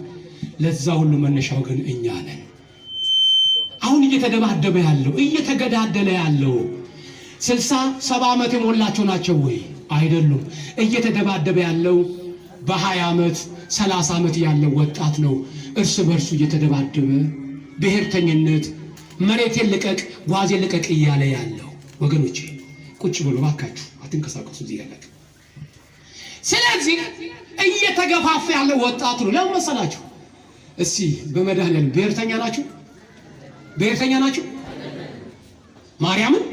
ለዛ ሁሉ መነሻው ግን እኛ ነን። አሁን እየተደባደበ ያለው እየተገዳደለ ያለው 60-70 ዓመት የሞላቸው ናቸው ወይ? አይደሉም። እየተደባደበ ያለው በ20 ዓመት 30 ዓመት ያለው ወጣት ነው። እርስ በርሱ እየተደባደበ ብሔርተኝነት መሬቴን ልቀቅ ጓዜን ልቀቅ እያለ ያለው ወገኖቼ፣ ቁጭ ብሎ ባካችሁ አትንቀሳቀሱ እዚህ ያላችሁ። ስለዚህ እየተገፋፋ ያለው ወጣቱ ነው። ለምን መሰላችሁ? እስቲ በመድኃኔዓለም ብሔርተኛ ናችሁ? ብሔርተኛ ናችሁ? ማርያምን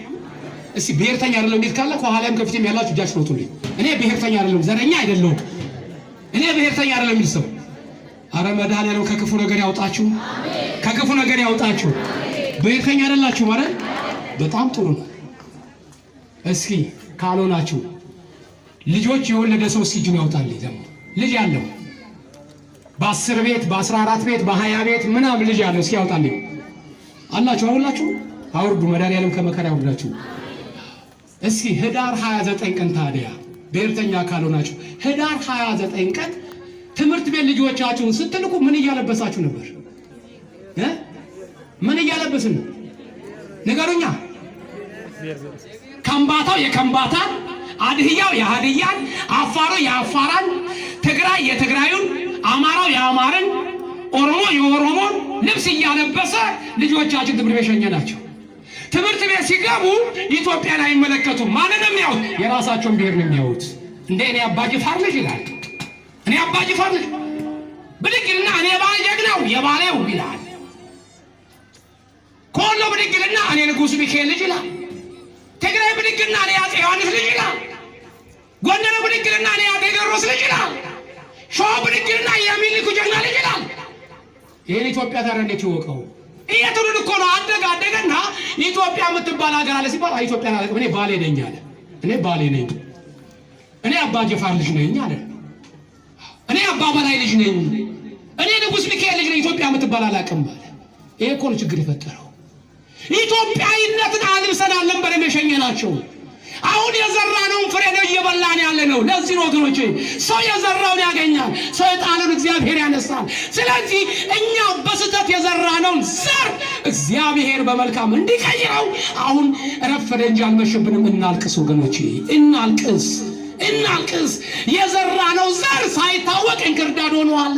እስቲ ብሔርተኛ አይደለም የሚል ካለ ከኋላም ከፊትም ያላችሁ እጃችሁን አውጡልኝ። እኔ ብሔርተኛ አይደለም፣ ዘረኛ አይደለም፣ እኔ ብሔርተኛ አይደለም የሚል ሰው አረ መድኃኔዓለም ከክፉ ነገር ያውጣችሁ፣ ከክፉ ነገር ያውጣችሁ። ብሔርተኛ አይደላችሁ ማለት በጣም ጥሩ ነው። እስኪ ካልሆናችሁ ልጆች የወለደ ሰው እጁን ያውጣልኝ። ደግሞ ልጅ ያለው በ10 ቤት በ14 ቤት በ20 ቤት ምናምን ልጅ ያለው እስኪ ያውጣልኝ። አላችሁ አውላችሁ አውርዱ። መድኃኔዓለም ከመከራ ያውርዳችሁ። እስኪ ህዳር 29 ቀን ታዲያ ብሔርተኛ ካልሆናችሁ ህዳር 29 ቀን ትምህርት ቤት ልጆቻችሁን ስትልኩ ምን እያለበሳችሁ ነበር? ምን እያለበስን ነው? ንገሩኛ። ከምባታው የከምባታን፣ አድህያው የሀድያን፣ አፋሩ የአፋራን፣ ትግራይ የትግራዩን፣ አማራው የአማርን፣ ኦሮሞ የኦሮሞን ልብስ እያለበሰ ልጆቻችን ትምህርት ቤት ሸኘናቸው። ትምህርት ቤት ሲገቡ ኢትዮጵያን አይመለከቱም። ማንን ነው የሚያዩት? የራሳቸውን ብሔር ነው የሚያዩት። እንደ እኔ አባጅፋር ልጅ ይላል። እኔ አባጅፋር ልጅ ብድግልና እኔ ባለ ጀግናው የባሌው ይላል። ኮሎ ብድግልና እኔ ንጉሥ ሚካኤል ልጅ ይላል። ትግራይ ብድግልና እኔ አፄ ዮሐንስ ልጅ ይላል። ጎንደር ብድግልና እኔ አፄ ቴዎድሮስ ልጅ ይላል። ሸዋ ብድግልና የሚኒሊክ ጀግና ልጅ ይላል። ይህን ኢትዮጵያ ታዲያ እንዴት ይወቀው? እየትሩን እኮ ነው። አደገና ኢትዮጵያ የምትባል ሀገር አለ ሲባል ኢትዮጵያ አለ። እኔ ባሌ ነኝ አለ። እኔ ባሌ ነኝ፣ እኔ አባ ጀፋር ልጅ ነኝ አለ። እኔ አባ በላይ ልጅ ነኝ፣ እኔ ንጉሥ ሚካኤል ልጅ ነኝ፣ ኢትዮጵያ የምትባል አላውቅም አለ። ይሄ እኮ ነው ችግር የፈጠረው። ኢትዮጵያዊነትን አልብሰናል ነበር የሸኘናቸው። አሁን የዘራነውን ፍሬ ነው እየበላን ያለ ነው። ለዚህ ነው ወገኖቼ ሰው የዘራውን ያገኛል፣ ሰው የጣለውን እግዚአብሔር ያነሳል። ስለዚህ እኛ በስህተት የዘራነውን ዘር እግዚአብሔር በመልካም እንዲቀይረው አሁን ረፈደ እንጂ አልመሸብንም። እናልቅስ ወገኖቼ፣ እናልቅስ። የዘራነው ዘር ሳይታወቅ እንክርዳድ ሆኗል።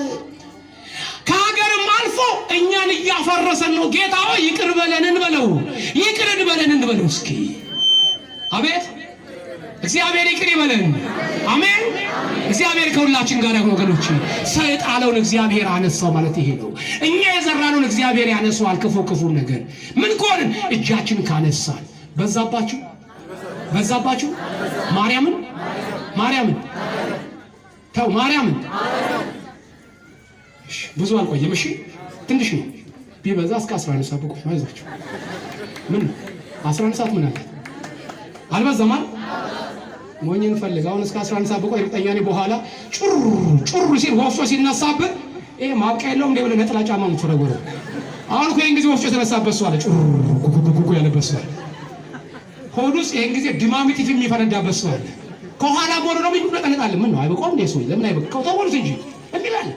ከሀገርም አልፎ እኛን እያፈረሰን ነው። ጌታ ሆይ ይቅር በለን እንበለው፣ ይቅር በለን እንበለው። እስኪ አቤት እግዚአብሔር ይቅር ይበለን። አሜን። እግዚአብሔር ከሁላችን ጋር ያለው ወገኖች፣ ሰው የጣለውን እግዚአብሔር አነሳው ማለት ይሄ ነው። እኛ የዘራነውን እግዚአብሔር ያነሳዋል። ክፉ ነገር ምን ከሆንን እጃችን ካነሳን በዛባችሁ ማርያምን ተው ማርያምን ብዙ አልቆየም። እሺ ትንሽ ነው ቢበዛ እስከ 11 ሰዓት ብቆይ አይዟችሁ። ምን 11 ሰዓት ምን አለ አልበዛም አይደል? ሞኝን ፈልግ። አሁን እስከ 11 ሰዓት ብቆይ እርግጠኛ ነኝ በኋላ ጩር ሲል ወፍጮ ሲነሳበት ይሄ ማብቂያ የለውም እንደ ብለህ ነጠላ ጫማ የምትወረወረው። አሁን እኮ ይሄን ጊዜ ወፍጮ የተነሳበት ሰው አለ፣ ጩር ጉጉጉጉ ያለበት ሰው አለ። ሆድ ውስጥ ይሄን ጊዜ ዲማሚቲፍ የሚፈነዳበት ሰው አለ። ከኋላ ሞሎ ነው የሚነቀነቃል። ምን ነው አይበቃውም እንዴ? ሰው ለምን አይበቃው? ተወሉት እንጂ እንዲላል።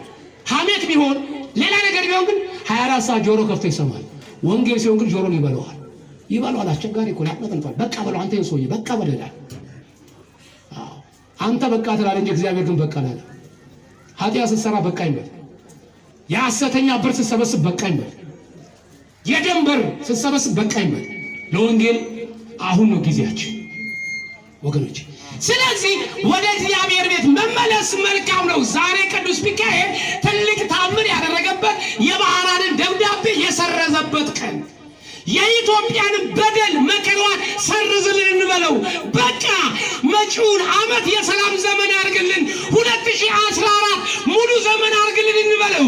ሐሜት ቢሆን ሌላ ነገር ቢሆን ግን 24 ሰዓት ጆሮ ከፍቶ ይሰማል። ወንጌል ሲሆን ግን ጆሮን ይበላዋል። አስቸጋሪ እኮ ያጥነጥንቷል። በቃ በለው አንተ ሰውዬ በቃ በለዳል። አንተ በቃ ትላለህ እንጂ እግዚአብሔር ግን በቃ አላለ። ኃጢአት ስትሰራ በቃ ይበል። የሐሰተኛ ብር ስትሰበስብ በቃ ይበል። የደም በር ስትሰበስብ በቃ ይበል። ለወንጌል አሁን ነው ጊዜያችን ወገኖች። ስለዚህ ወደ እግዚአብሔር ቤት መመለስ መልካም ነው። ዛሬ ቅዱስ ሚካኤል ትልቅ ታምር ያደረገበት የባህራንን ደብዳቤ የሰረዘበት ቀን፣ የኢትዮጵያን በደል መከራዋን ሰርዝልን እንበለው። በቃ መጪውን ዓመት የሰላም ዘመን ያርግልን። 2014 ሙሉ ዘመን ያርግልን እንበለው።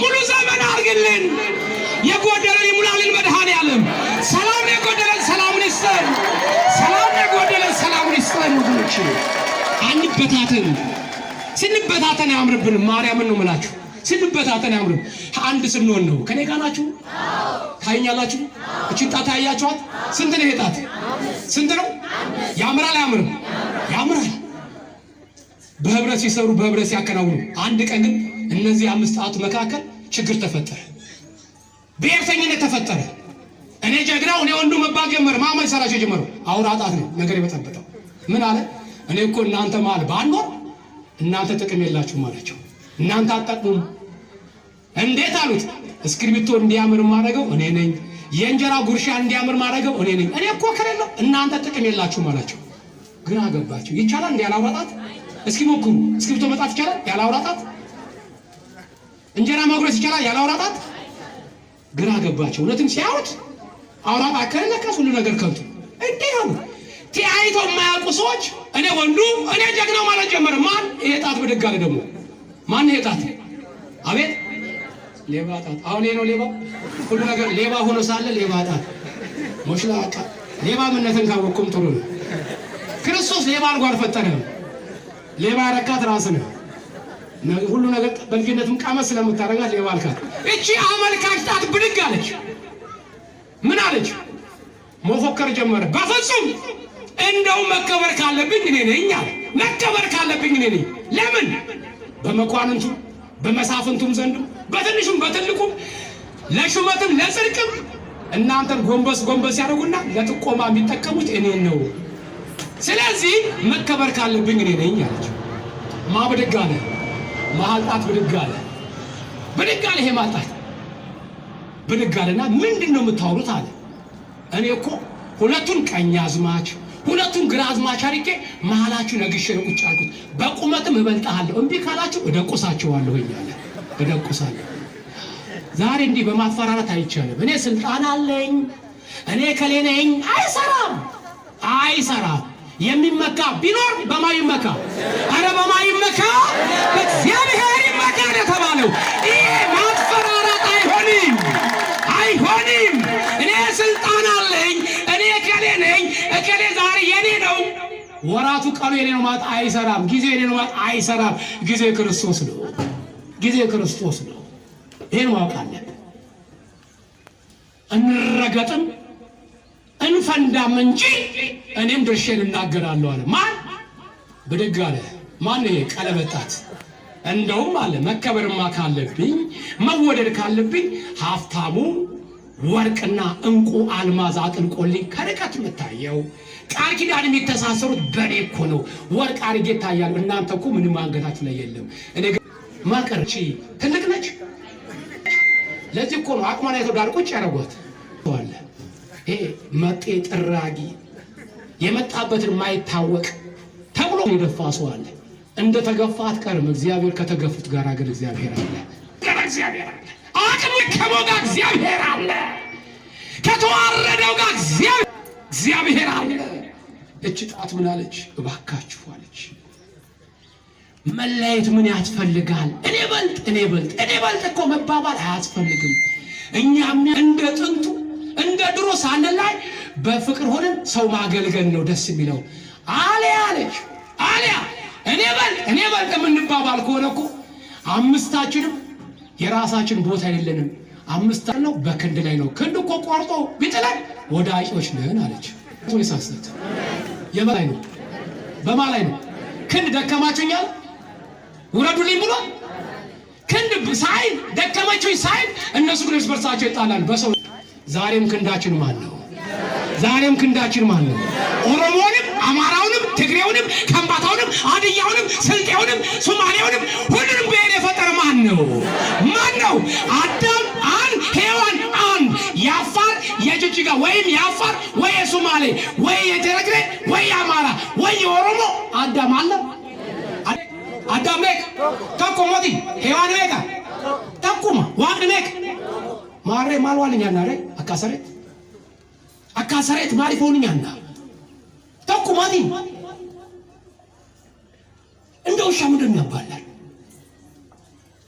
ሙሉ ዘመን ያርግልን። የጎደለን ይሙላልን መድኃኔዓለም። ሰላም የጎደለን ሰላሙን ይስጠን። ሰላም የጎደለን ሰላሙን ይስጠን። ወገኖች አንበታተን። ስንበታተን አያምርብንም። ማርያምን ነው የምላችሁ። ስንበታተን አያምርም። አንድ ስንሆን ነው። ከኔ ጋር ናችሁ? ታይኛላችሁ? እቺን ጣት ያያችኋት? ስንት ነው የጣት? ስንት ነው? ያምራል አያምርም? ያምራል። በህብረት ሲሰሩ በህብረት ሲያከናውኑ፣ አንድ ቀን ግን እነዚህ 5 ጣቱ መካከል ችግር ተፈጠረ። ብሔርተኝነት ተፈጠረ። እኔ ጀግናው እኔ ወንዱ መባል ጀመረ። ማማ ይሰራቸው ጀመሩ። አውራ ጣት ነው ነገር የበጠበጠው። ምን አለ? እኔ እኮ እናንተ ማለት ባንኖር እናንተ ጥቅም የላችሁም አላቸው። እናንተ አጣጥሙም። እንዴት አሉት? እስክሪብቶ እንዲያምር ማድረገው እኔ ነኝ። የእንጀራ ጉርሻ እንዲያምር ማድረገው እኔ ነኝ። እኔ እኮ ከሌለው እናንተ ጥቅም የላችሁም አላቸው። ግራ ገባቸው። ይቻላል እንዴ ያላውራጣት? እስኪ ሞክሩ። እስክሪብቶ መጣት ይቻላል ያላውራጣት? እንጀራ ማጉረስ ይቻላል ያላውራጣት? ግራ ገባቸው። እውነትም ሲያዩት አውራጣት ከለከስ ሁሉ ነገር ከንቱ እንዴ ነው። ተያይቶ የማያውቁ ሰዎች እኔ ወንዱ እኔ ጀግናው ማለት ጀመረ። ማን ይሄ ጣት ብድግ አለ ደግሞ? ማን ይሄ ጣት? አቤት ሌባ ጣት። አሁን ይሄ ነው ሌባ። ሁሉ ነገር ሌባ ሆኖ ሳለ ሌባ ጣት ሞሽላቃ። ሌባ ምንነትን ካወቅኩም ጥሩ ነው። ክርስቶስ ሌባ አድርጎ አልፈጠረም። ሌባ ያረካት ራስህ ነው። ሁሉ ነገር በልጅነትም ቀመስ ስለምታረጋት ሌባ አልካት። እቺ አመልካች ጣት ብድግ አለች። ምን አለች? መፎከር ጀመረ። በፍጹም እንደው መከበር ካለብኝ እኔ ነኝ አለ። መከበር ካለብኝ እኔ ነኝ። ለምን? በመኳንንቱ በመሳፍንቱም ዘንድ በትንሹም በትልቁም ለሹመትም ለጽድቅም እናንተን ጎንበስ ያደርጉና ለጥቆማ የሚጠቀሙት እኔን ነው። ስለዚህ መከበር ካለብኝ እኔ ነኝ አለች። ብድግ አለ? ማጣት ብድግ አለ። ይሄ ማጣት ብድግ አለና ምንድን ነው የምታወሩት አለ። እኔ እኮ ሁለቱን ቀኝ አዝማች ሁለቱን ግራ አዝማች አድርጌ መሀላችሁ ነግሼ ነው ቁጭ አልኩት። በቁመትም እበልጣለሁ፣ እምቢ ካላችሁ እደቁሳችኋለሁ እያለ እደቁሳለሁ። ዛሬ እንዲህ በማፈራራት አይቻልም። እኔ ስልጣን አለኝ፣ እኔ ከሌ ነኝ። አይሰራም። የሚመካ ቢኖር በማን ይመካ? አረ በማን ይመካ? በእግዚአብሔር ይመካ ነው የተባለው። ይሄ ማፈራራት አይሆንም። እኔ ስልጣን አለኝ፣ እኔ ከሌ ነኝ፣ እከሌ ዛሬ የኔ ነው፣ ወራቱ ቀኑ የኔ ነው ማለት አይሰራም። ጊዜ የኔ ነው ማለት አይሰራም። ጊዜ ክርስቶስ ነው። ይሄን ማወቅ አለብን። እንረገጥም እንፈንዳም እንጂ እኔም ድርሼን እናገራለሁ አለ። ማን ብድግ አለ? ማን ይሄ ቀለበጣት? እንደውም አለ መከበርማ ካለብኝ መወደድ ካለብኝ ሀብታሙ ወርቅና እንቁ አልማዝ አጥልቆልኝ ከርቀት የምታየው ቃል ኪዳን የሚተሳሰሩት በኔ እኮ ነው። ወርቅ አድርጌ ይታያል። እናንተ እኮ ምንም አንገታችሁ ላይ የለም። እኔ ማቀርቺ ትልቅ ነች። ለዚህ እኮ ነው አቅማና የተዳር ቁጭ ያደረጓት አለ። ይሄ መጤ ጥራጊ የመጣበትን ማይታወቅ የደፋ ሰው አለ። እንደ ተገፋ አትቀርም። እግዚአብሔር ከተገፉት ጋር ግን እግዚአብሔር አለ። እግዚአብሔር አለ። አቅም ከሞት ጋር እግዚአብሔር አለ። ከተዋረደው ጋር እግዚአብሔር አለ። እች ጣት ምን አለች? እባካችሁ አለች። መለየት ምን ያስፈልጋል? እኔ በልጥ እኮ መባባል አያስፈልግም። እኛም እንደ ጥንቱ እንደ ድሮ ሳንላይ በፍቅር ሆነን ሰው ማገልገል ነው ደስ የሚለው። አሊያ አለች አሊያ እኔ በልጥ የምንባባል ከሆነ እኮ አምስታችንም የራሳችን ቦታ የለንም። አምስት ነው በክንድ ላይ ነው። ክንድ እኮ ቆርጦ ቢጥለን ወዳቂዎች ነን አለች። ወይሳሰት የበላይ ነው በማላይ ነው። ክንድ ደከማችሁኛል ውረዱልኝ ብሎ ክንድ ሳይል ደከማችሁኝ ሳይል እነሱ ግን እርስ በርሳቸው ይጣላሉ በሰው። ዛሬም ክንዳችን ማን ነው? ዛሬም ክንዳችን ማን ነው? ኦሮሞንም፣ አማራውንም፣ ትግሬውንም፣ ከምባታውንም፣ አድያውንም፣ ስልጤውንም፣ ሶማሌውንም ሁሉንም ብሔር የፈጠረ ማን ነው? ማን ነው? አዳም አንድ ሔዋን አንድ። የአፋር የጅጅጋ ወይም የአፋር ወይ የሶማሌ ወይ የትግሬ ወይ የአማራ ወይ የኦሮሞ አዳም አለ። አዳም ሜክ ተቆሞቲ ሔዋን ሜካ ተቁማ ዋቅ ሜክ ማሬ ማልዋልኛና ረ አካሰሬት ማሪፎንኛና ተቁማቲ እንደ ውሻ ምንድን ያባላል?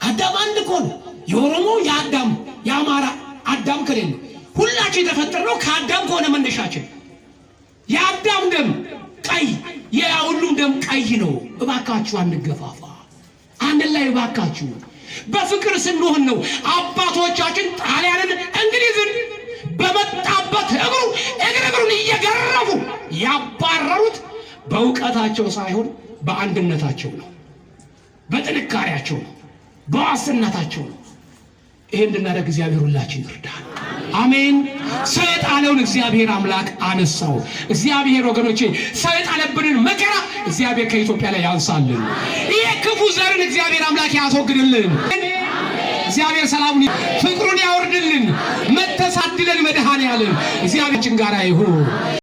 አዳም አንድ ኮን የኦሮሞ የአዳም የአማራ አዳም ከሌለ ሁላችን የተፈጠርነው ከአዳም ከሆነ መነሻችን የአዳም ደም ቀይ የሁሉም ደም ቀይ ነው። እባካችሁ አንገፋፋ፣ አንድ ላይ እባካችሁ። በፍቅር ስንሆን ነው አባቶቻችን ጣሊያንን እንግሊዝን በመጣበት እግሩን እየገረፉ ያባረሩት በእውቀታቸው ሳይሆን በአንድነታቸው ነው፣ በጥንካሬያቸው ነው፣ በዋስናታቸው ነው። ይሄን እንድናደርግ እግዚአብሔር ሁላችን ይርዳል። አሜን። ሰው የጣለውን እግዚአብሔር አምላክ አነሳው። እግዚአብሔር ወገኖቼ ሰው የጣለብንን መከራ እግዚአብሔር ከኢትዮጵያ ላይ ያንሳልን። ይሄ ክፉ ዘርን እግዚአብሔር አምላክ ያስወግድልን። እግዚአብሔር ሰላሙን ፍቅሩን ያወርድልን። መተሳድለን መድኃኔዓለም እግዚአብሔርን ጋር ይሁን።